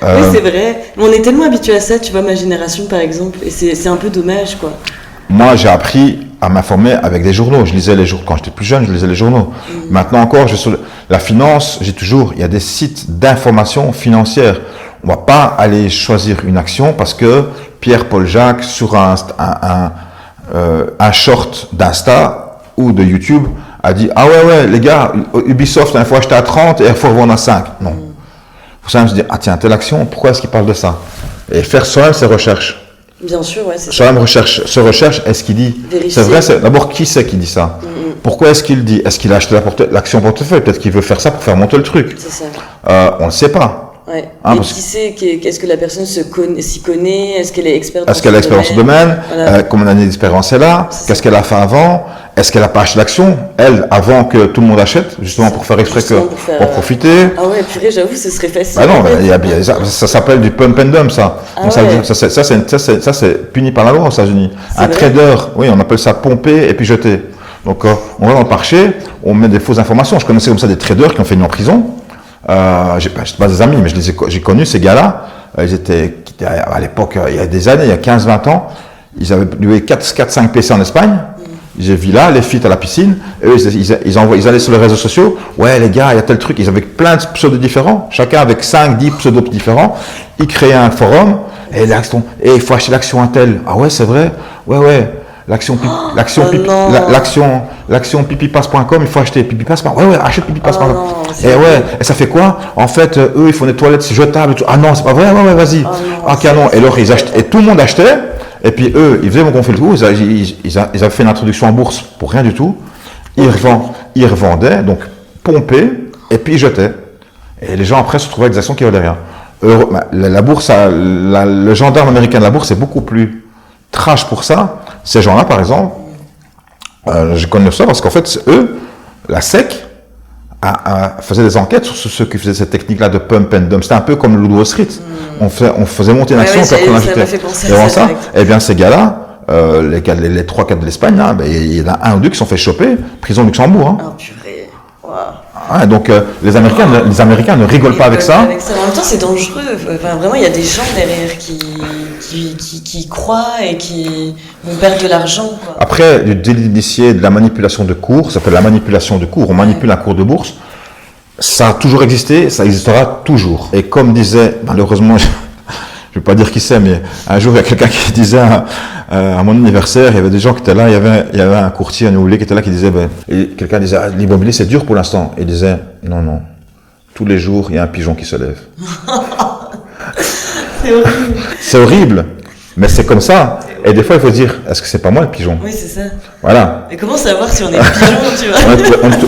Oui, c'est vrai. Mais on est tellement habitué à ça, tu vois, ma génération par exemple, et c'est un peu dommage, quoi. Moi, j'ai appris à m'informer avec des journaux. Je lisais les journaux. Quand j'étais plus jeune, je lisais les journaux. Maintenant encore, la finance, il y a des sites d'information financière. On va pas aller choisir une action parce que Pierre-Paul Jacques, sur un short d'Insta ou de YouTube, a dit « Ah ouais, les gars, Ubisoft, il faut acheter à 30 et il faut revendre à 5. » Non. Faut ça se dire, ah tiens, telle action, pourquoi est-ce qu'il parle de ça? Et faire soi-même ses recherches. Bien sûr, ouais, c'est ça. Soi-même recherche, est-ce qu'il dit? C'est vrai, d'abord, qui c'est qui dit ça? Pourquoi est-ce qu'il dit? Est-ce qu'il a acheté l'action portefeuille? Peut-être qu'il veut faire ça pour faire monter le truc. C'est ça. On ne le sait pas. Ouais. Et qui sait, est-ce que la personne s'y connaît? Est-ce qu'elle est experte dans ce domaine? Combien d'années d'expérience elle a? Qu'est-ce qu'elle a fait avant? Est-ce qu'elle n'a pas acheté l'action, elle, avant que tout le monde achète, justement pour faire exprès pour profiter? Ah ouais, purée, j'avoue, ce serait facile. Bah non, ça s'appelle du pump and dump, ça. Donc ça, c'est puni par la loi aux États-Unis. Un trader, oui, on appelle ça pomper et puis jeter. Donc on va dans le marché, on met des fausses informations. Je connaissais comme ça des traders qui ont fait une en prison. J'ai pas des amis, mais j'ai connu ces gars-là. Ils étaient à l'époque, il y a des années, il y a 15-20 ans, ils avaient loué 4-5 PC en Espagne. J'ai vu là les filles à la piscine, et eux, ils allaient sur les réseaux sociaux, ouais les gars, il y a tel truc, ils avaient plein de pseudos différents, chacun avec 5-10 pseudos différents, ils créaient un forum, et il faut acheter l'action Intel. Ah ouais, c'est vrai, ouais, l'action pipipass.com, il faut acheter pipipass.com, ouais, achète pipipass.com. Et ça fait quoi? En fait, eux, ils font des toilettes jetables et tout. Ah non, c'est pas vrai, ouais, vas-y. Canon. Et alors, et tout le monde achetait. Et puis eux, ils faisaient mon conflit le coup, ils avaient fait une introduction en bourse pour rien du tout. Ils revendaient, donc pompaient, et puis ils jetaient. Et les gens après se trouvaient avec des actions qui valaient rien. La bourse, le gendarme américain de la bourse est beaucoup plus trash pour ça. Ces gens-là, par exemple, je connais ça parce qu'en fait, eux, la SEC, faisait des enquêtes sur ceux qui faisaient cette technique-là de pump and dump. C'était un peu comme le Wall Street. On faisait monter une action, puis après on achetait. Et avant ça, eh bien ces gars-là, les 3-4 de l'Espagne, là, il y en a un ou deux qui sont fait choper, prison de Luxembourg. Hein. Oh purée. Wow. Donc les Américains ne rigolent pas avec ça. En même temps, c'est dangereux. Enfin, vraiment, il y a des gens derrière qui croient et qui vont perdre de l'argent. Quoi. Après, le délit d'initié de la manipulation de cours, ça s'appelle la manipulation de cours. On manipule un cours de bourse. Ça a toujours existé, ça existera toujours. Et comme disait, malheureusement, je ne vais pas dire qui c'est, mais un jour, il y a quelqu'un qui disait à mon anniversaire, il y avait des gens qui étaient là, il y avait un courtier, un immobilier qui était là, qui disait, et quelqu'un disait, l'immobilier c'est dur pour l'instant. Et il disait, non, tous les jours, il y a un pigeon qui se lève. C'est horrible. C'est horrible, mais c'est comme ça. Et des fois, il faut dire, est-ce que c'est pas moi le pigeon? Oui, c'est ça. Voilà. Mais comment savoir si on est le pigeon, tu vois?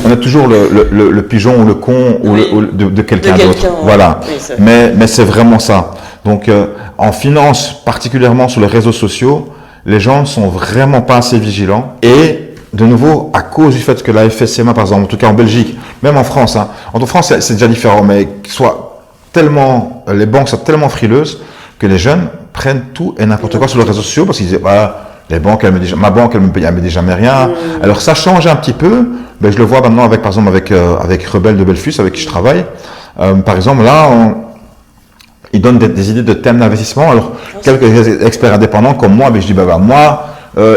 on est toujours le pigeon ou le con de quelqu'un d'autre. Voilà. Oui, mais c'est vraiment ça. Donc, en finance, particulièrement sur les réseaux sociaux, les gens ne sont vraiment pas assez vigilants. Et de nouveau, à cause du fait que la FSMA, par exemple, en tout cas en Belgique, même en France, hein, en France c'est déjà différent, mais les banques sont tellement frileuses que les jeunes prennent tout et n'importe quoi sur les réseaux sociaux parce qu'ils disent, les banques, ma banque, elle me dit jamais rien. Alors ça change un petit peu. Ben, je le vois maintenant par exemple, avec Rebelle de Belfus, avec qui je travaille. Par exemple, là, ils donnent des idées de thèmes d'investissement. Alors, quelques experts indépendants comme moi, ben, je dis, moi,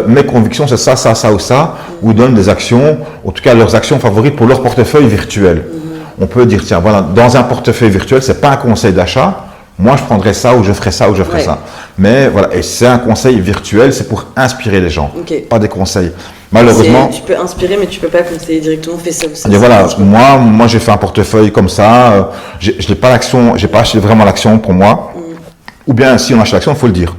mes convictions, c'est ça, ça, ça ou ça, ou donnent des actions, en tout cas leurs actions favorites pour leur portefeuille virtuel. On peut dire, tiens, voilà, dans un portefeuille virtuel, c'est pas un conseil d'achat. Moi, je prendrais ça ou je ferais ça ou je ferais ça. Mais voilà, et c'est un conseil virtuel, c'est pour inspirer les gens, pas des conseils. Malheureusement, tu peux inspirer, mais tu peux pas conseiller directement. Fais ça ou ça. Voilà, moi, j'ai fait un portefeuille comme ça. Je n'ai pas l'action, j'ai pas acheté vraiment l'action pour moi. Ou bien, si on achète l'action, il faut le dire.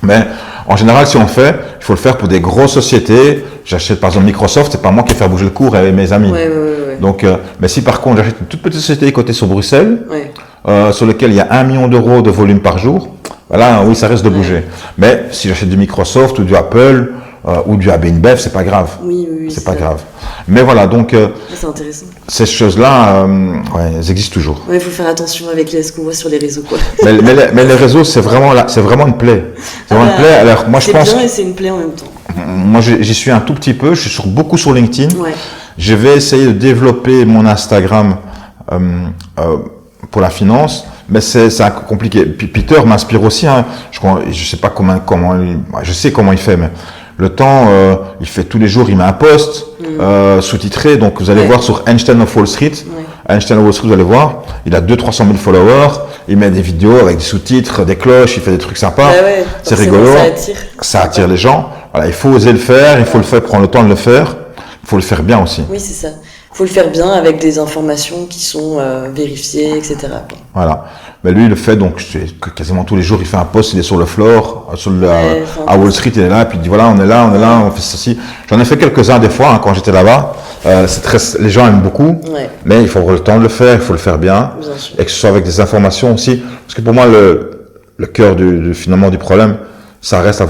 Mais en général, si on le fait, il faut le faire pour des grosses sociétés. J'achète par exemple Microsoft, c'est pas moi qui vais faire bouger le cours avec mes amis. Donc, mais si par contre j'achète une toute petite société cotée sur Bruxelles, sur laquelle il y a 1 million d'euros de volume par jour, voilà, oui, ça risque de bouger. Mais si j'achète du Microsoft ou du Apple ou du AB InBev, c'est pas grave. C'est pas grave. Mais voilà, donc c'est intéressant. Ces choses-là, elles existent toujours. Il faut faire attention avec ce qu'on voit sur les réseaux, quoi. mais les réseaux, c'est vraiment une plaie. C'est vraiment une plaie. Alors moi, je pense. C'est bien et c'est une plaie en même temps. Moi, j'y suis un tout petit peu. Je suis beaucoup sur LinkedIn. Je vais essayer de développer mon Instagram pour la finance, mais c'est un peu compliqué. Puis Peter m'inspire aussi. Hein. Je sais pas je sais comment il fait, mais le temps, il fait tous les jours, il met un post sous-titré. Donc vous allez voir sur Einstein of Wall Street. Einstein of Wall Street, vous allez voir, il a 200-300 000 followers. Il met des vidéos avec des sous-titres, des cloches, il fait des trucs sympas. C'est rigolo. Ça attire les gens. Voilà, il faut oser le faire, il faut prendre le temps de le faire. Il faut le faire bien aussi. Oui, c'est ça. Il faut le faire bien avec des informations qui sont vérifiées, etc. Voilà. Mais lui, il le fait, donc quasiment tous les jours, il fait un post, il est sur le floor, à Wall Street, il est là, et puis il dit voilà, on est là, on fait ceci. J'en ai fait quelques-uns des fois, hein, quand j'étais là-bas. Les gens aiment beaucoup, mais il faut avoir le temps de le faire, il faut le faire bien et que ce soit avec des informations aussi. Parce que pour moi, le cœur finalement du problème, ça reste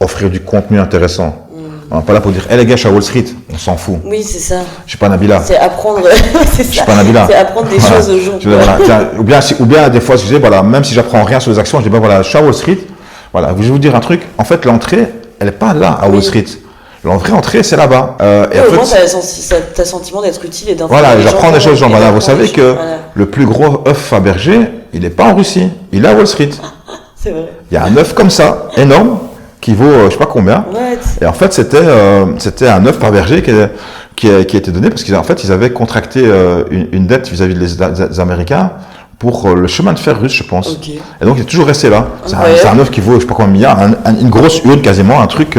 offrir du contenu intéressant. On n'est pas là pour dire, les gars, je suis à Wall Street. On s'en fout. Oui, c'est ça. Je suis pas Nabila. C'est apprendre. Je suis pas Nabila. C'est apprendre des choses aux gens. Ou bien, des fois, je disais, voilà, même si j'apprends rien sur les actions, je dis, voilà, je suis à Wall Street. Voilà, je vais vous dire un truc. En fait, l'entrée, elle n'est pas là, à Wall Street. La vraie entrée, c'est là-bas. Et au moins, tu as le sentiment d'être utile et d'informer. Voilà, j'apprends des choses. Voilà, vous savez que le plus gros œuf Fabergé, il n'est pas en Russie. Il est à Wall Street. C'est vrai. Il y a un œuf comme ça, énorme, qui vaut je sais pas combien. Et en fait, c'était un œuf Fabergé qui a été donné parce qu'en fait, ils avaient contracté une dette vis-à-vis des Américains pour le chemin de fer russe, je pense. Et donc, il est toujours resté là. C'est un œuf qui vaut, je sais pas combien de milliards, une grosse urne quasiment, un truc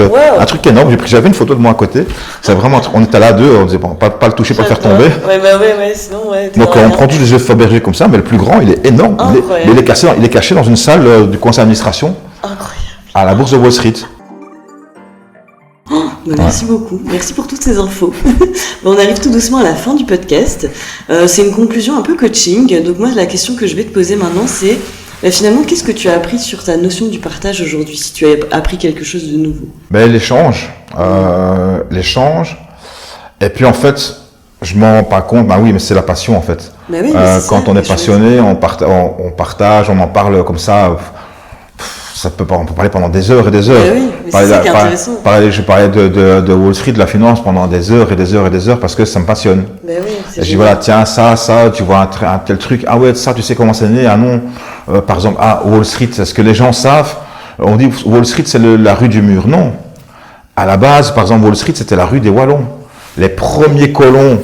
énorme. J'avais une photo de moi à côté. C'est vraiment, on était là deux, on disait bon, pas le toucher, pas le faire tomber. Sinon, donc, on prend tous les œufs Fabergé comme ça, mais le plus grand, il est énorme. Il est caché dans une salle du conseil d'administration. Incroyable. À la bourse de Wall Street. Merci beaucoup. Merci pour toutes ces infos. On arrive tout doucement à la fin du podcast. C'est une conclusion un peu coaching. Donc moi, la question que je vais te poser maintenant, c'est finalement, qu'est-ce que tu as appris sur ta notion du partage aujourd'hui, si tu as appris quelque chose de nouveau? L'échange. Et puis en fait, je m'en rends pas compte. Oui, mais c'est la passion en fait. Quand on est passionné, on partage, on en parle comme ça. On peut parler pendant des heures et des heures. C'est ça qui est intéressant. Je parlais de Wall Street, de la finance pendant des heures et des heures et des heures parce que ça me passionne. Et je dis voilà, tiens, ça, tu vois un tel truc. Ah ouais, ça, tu sais comment c'est né? Ah non. Par exemple, Wall Street, est-ce que les gens savent? On dit Wall Street, c'est la rue du mur. Non. À la base, par exemple, Wall Street, c'était la rue des Wallons. Les premiers colons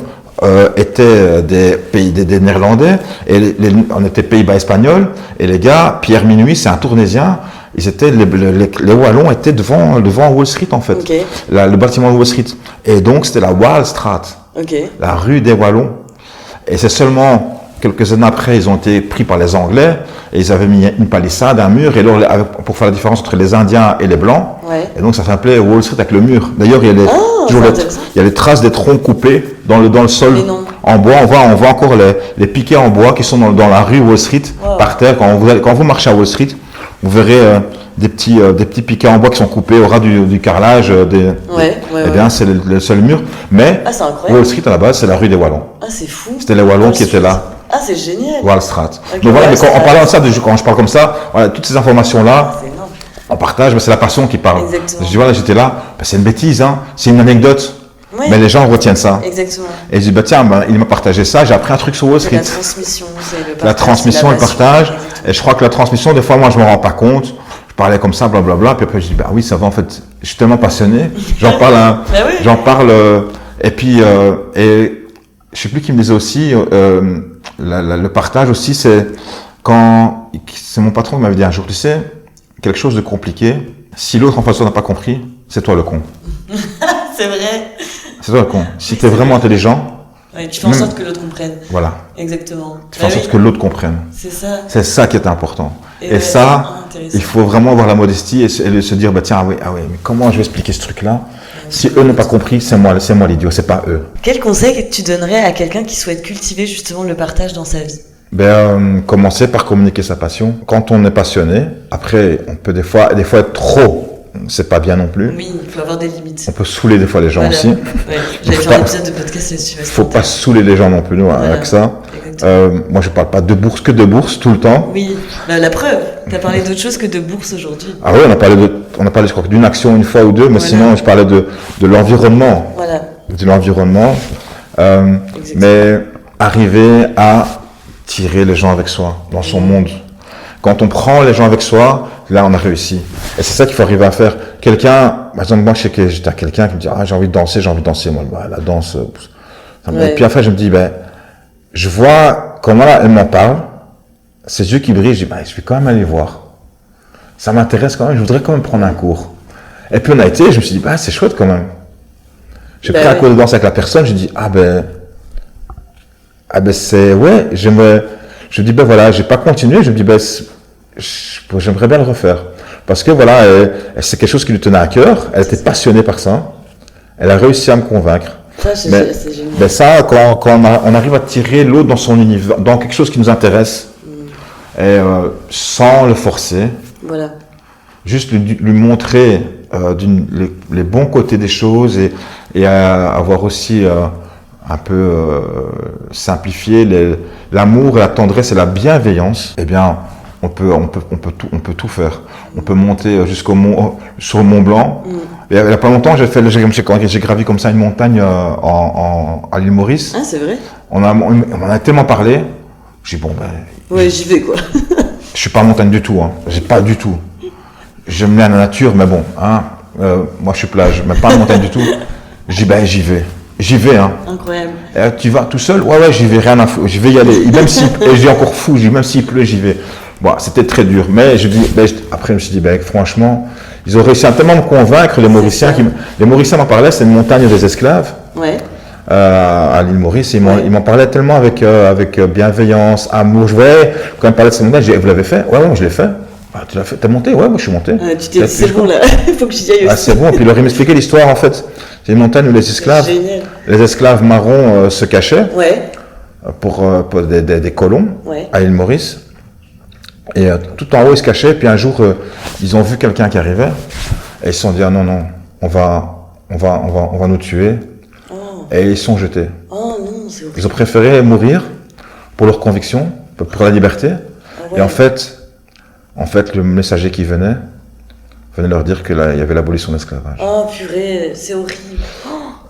étaient des Néerlandais et on était Pays-Bas espagnols. Et les gars, Pierre Minuit, c'est un Tournésien. Les Wallons étaient devant Wall Street en fait, le bâtiment de Wall Street. Et donc c'était la Wallstraat, la rue des Wallons. Et c'est seulement quelques années après, ils ont été pris par les Anglais et ils avaient mis une palissade, un mur, et alors, pour faire la différence entre les Indiens et les Blancs. Et donc ça s'appelait Wall Street avec le mur. D'ailleurs, il y a les traces des troncs coupés dans le sol en bois. On voit encore les piquets en bois qui sont dans la rue Wall Street par terre. Quand vous marchez à Wall Street, vous verrez des petits piquets en bois qui sont coupés au ras du carrelage. Eh bien, c'est le seul mur. Mais Wall Street, à la base, c'est la rue des Wallons. Ah, c'est fou. C'était les Wallons qui étaient là. Ah, c'est génial. Wall Street. Okay, donc voilà, mais en parlant de ça, quand je parle comme ça, voilà, toutes ces informations-là, on partage, mais c'est la passion qui parle. Exactement. Je dis, voilà, j'étais là, c'est une bêtise, hein, c'est une anecdote. Oui. Mais les gens retiennent ça. Exactement. Et je dis, tiens, il m'a partagé ça, j'ai appris un truc sur Wall Street. La transmission, c'est le partage. La transmission, le partage. Exactement. Et je crois que la transmission, des fois, moi, je me rends pas compte. Je parlais comme ça, blablabla. Puis après, je dis, oui, ça va, en fait, je suis tellement passionné. J'en parle, j'en parle. Et puis, et je sais plus qui me disait aussi, le partage aussi, c'est quand, c'est mon patron qui m'avait dit un jour, tu sais, quelque chose de compliqué, si l'autre en face n'a pas compris, c'est toi le con. C'est vrai. C'est toi le con. Si tu es vraiment intelligent, tu fais en sorte que l'autre comprenne. Voilà. Exactement. Tu fais en sorte que l'autre comprenne. C'est ça. C'est ça qui est important. Et ça, il faut vraiment avoir la modestie et se dire, tiens, mais comment je vais expliquer ce truc-là? Si eux n'ont pas compris, c'est moi l'idiot, c'est pas eux. Quel conseil tu donnerais à quelqu'un qui souhaite cultiver justement le partage dans sa vie? Commencer par communiquer sa passion. Quand on est passionné, après, on peut des fois être trop. C'est pas bien non plus. Oui, il faut avoir des limites. On peut saouler des fois les gens aussi. Ouais. J'avais fait un épisode de podcast là-dessus. Faut pas saouler les gens non plus, avec ça. Moi, je parle pas de bourse que de bourse tout le temps. Oui, la preuve. Tu as parlé d'autre chose que de bourse aujourd'hui. Ah oui, on a parlé, je crois, d'une action une fois ou deux, mais sinon, je parlais de l'environnement. Voilà. De l'environnement. Mais arriver à tirer les gens avec soi dans son monde. Quand on prend les gens avec soi, là, on a réussi. Et c'est ça qu'il faut arriver à faire. Quelqu'un, par exemple, moi, je sais que j'étais à quelqu'un qui me dit, j'ai envie de danser. Moi, la danse. Et puis après, je me dis, je vois comment elle m'en parle. Ses yeux qui brillent, je dis, je vais quand même aller voir. Ça m'intéresse quand même, je voudrais quand même prendre un cours. Et puis on a été, je me suis dit, c'est chouette quand même. J'ai pris un cours de danse avec la personne, je dis, j'aimerais. Je dis, voilà, j'ai pas continué, je me dis, j'aimerais bien le refaire. Parce que voilà, c'est quelque chose qui lui tenait à cœur, elle était passionnée par ça, elle a réussi à me convaincre. Ça, c'est génial. Ça, quand on arrive à tirer l'autre dans son univers, dans quelque chose qui nous intéresse, et sans le forcer, voilà. Juste lui montrer les bons côtés des choses et avoir aussi un peu simplifié l'amour et la tendresse et la bienveillance, eh bien, on peut tout faire. On peut monter sur le Mont Blanc. Et il n'y a pas longtemps, j'ai gravi comme ça une montagne à l'île Maurice. Ah, c'est vrai. On en a tellement parlé. J'ai dit, ouais, j'y vais, quoi. Je suis pas en montagne du tout, hein. J'ai pas du tout. J'aime bien la nature, mais bon, moi je suis plage, mais pas en montagne du tout. Je dis, j'y vais. J'y vais, hein. Incroyable. Et tu vas tout seul? Ouais, j'y vais, rien à foutre. Je vais y aller. Même si, et j'ai encore fou, même s'il pleut, j'y vais. Bon, c'était très dur, mais après, je me suis dit, franchement, ils ont réussi à tellement me convaincre, les Mauriciens. Les Mauriciens m'en parlaient, c'est une montagne des esclaves. Ouais. À l'île Maurice, ils m'en parlaient tellement avec bienveillance, amour. Je voyais, quand ils parlaient de cette montagne, vous l'avez fait? Ouais, je l'ai fait. Tu l'as fait? T'as monté? Ouais, moi je suis monté. Tu t'es dit, c'est bon là, il faut que j'y aille aussi. C'est bon, et puis il leur m'expliquait l'histoire en fait. C'est une montagne où les esclaves marrons se cachaient pour des colons à l'île Maurice. Et tout en haut ils se cachaient, puis un jour ils ont vu quelqu'un qui arrivait et ils se sont dit, non, on va nous tuer. Et ils sont jetés. Oh non, c'est horrible. Ils ont préféré mourir pour leur conviction, pour la liberté. Et en fait, le messager qui venait leur dire qu'il y avait l'abolition de l'esclavage. Oh purée, c'est horrible.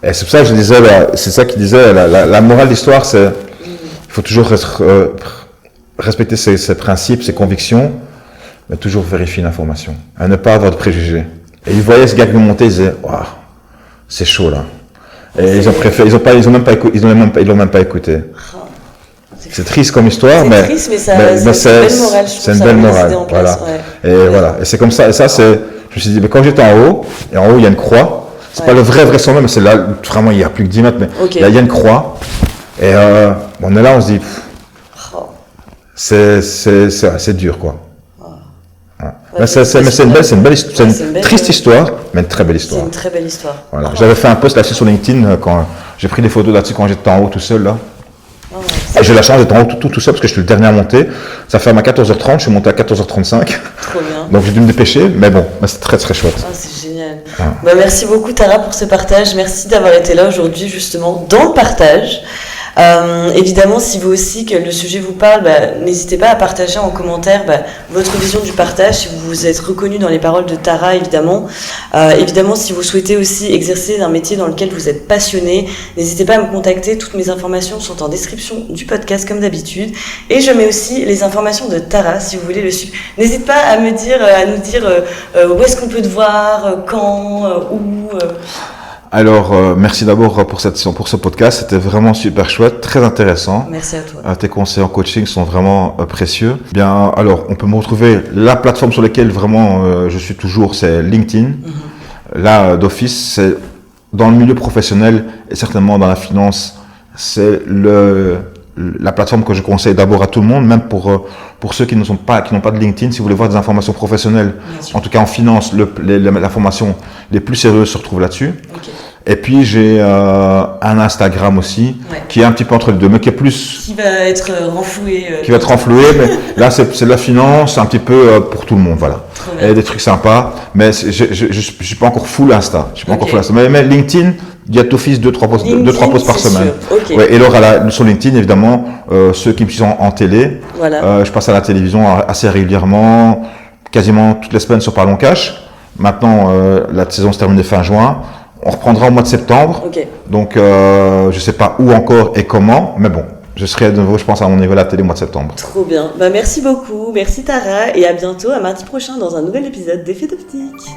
Et c'est pour ça que je disais, c'est ça qu'il disait, la morale de l'histoire, c'est il faut toujours respecter ses principes, ses convictions, mais toujours vérifier l'information. À ne pas avoir de préjugés. Et ils voyaient ce gars qui montait, ils disaient, waouh, c'est chaud là. Et ils l'ont même pas écouté. C'est triste comme histoire, mais c'est une belle morale. Voilà. Voilà. Et c'est comme ça. Et ça, je me suis dit, mais quand j'étais en haut, et en haut il y a une croix. C'est pas le vrai sommet, mais c'est là vraiment il y a plus que 10 mètres, mais là il y a une croix. Et on est là, on se dit, c'est dur quoi. Mais c'est une triste histoire, mais une très belle histoire. C'est une très belle histoire. Voilà. J'avais fait un post là-dessus sur LinkedIn quand j'ai pris des photos là-dessus quand j'étais en haut tout seul là. Et j'ai la chance d'être en haut tout seul parce que je suis le dernier à monter. Ça ferme à 14h30, je suis monté à 14h35. Trop bien. Donc j'ai dû me dépêcher, mais bon, c'est très très chouette. Ah, c'est génial. Merci beaucoup Tara pour ce partage. Merci d'avoir été là aujourd'hui justement dans le partage. Évidemment, si vous aussi que le sujet vous parle, n'hésitez pas à partager en commentaire votre vision du partage, si vous vous êtes reconnu dans les paroles de Tara, évidemment. Évidemment, si vous souhaitez aussi exercer un métier dans lequel vous êtes passionné, n'hésitez pas à me contacter. Toutes mes informations sont en description du podcast comme d'habitude. Et je mets aussi les informations de Tara si vous voulez le suivre. N'hésite pas à nous dire où est-ce qu'on peut te voir, quand, où. Alors, merci d'abord pour ce podcast. C'était vraiment super chouette, très intéressant. Merci à toi. Tes conseils en coaching sont vraiment précieux. Bien, alors, on peut me retrouver. La plateforme sur laquelle vraiment je suis toujours, c'est LinkedIn. Là, d'office, c'est dans le milieu professionnel et certainement dans la finance, c'est la plateforme que je conseille d'abord à tout le monde, même pour ceux qui n'ont pas de LinkedIn. Si vous voulez voir des informations professionnelles, en tout cas en finance, l'information les plus sérieuses se retrouve là-dessus. Okay. Et puis j'ai un Instagram aussi, qui est un petit peu entre les deux, mais qui est plus... Qui va être renfloué. Qui va être renfloué, mais là c'est de la finance, un petit peu pour tout le monde, voilà. Et des trucs sympas, mais je suis pas encore full Insta. Je suis pas encore full Insta. Mais LinkedIn, il y a d'office 2-3 posts par semaine. Okay. Ouais, et alors sur LinkedIn, évidemment, ceux qui me suivent en télé, je passe à la télévision assez régulièrement, quasiment toutes les semaines sur Parlons Cash. Maintenant, la saison se termine fin juin. On reprendra au mois de septembre. Okay. Donc, je sais pas où encore et comment, mais bon, je serai de nouveau, je pense, à mon niveau à la télé au mois de septembre. Trop bien. Merci beaucoup. Merci Tara et à bientôt, à mardi prochain dans un nouvel épisode d'Effet d'Optique.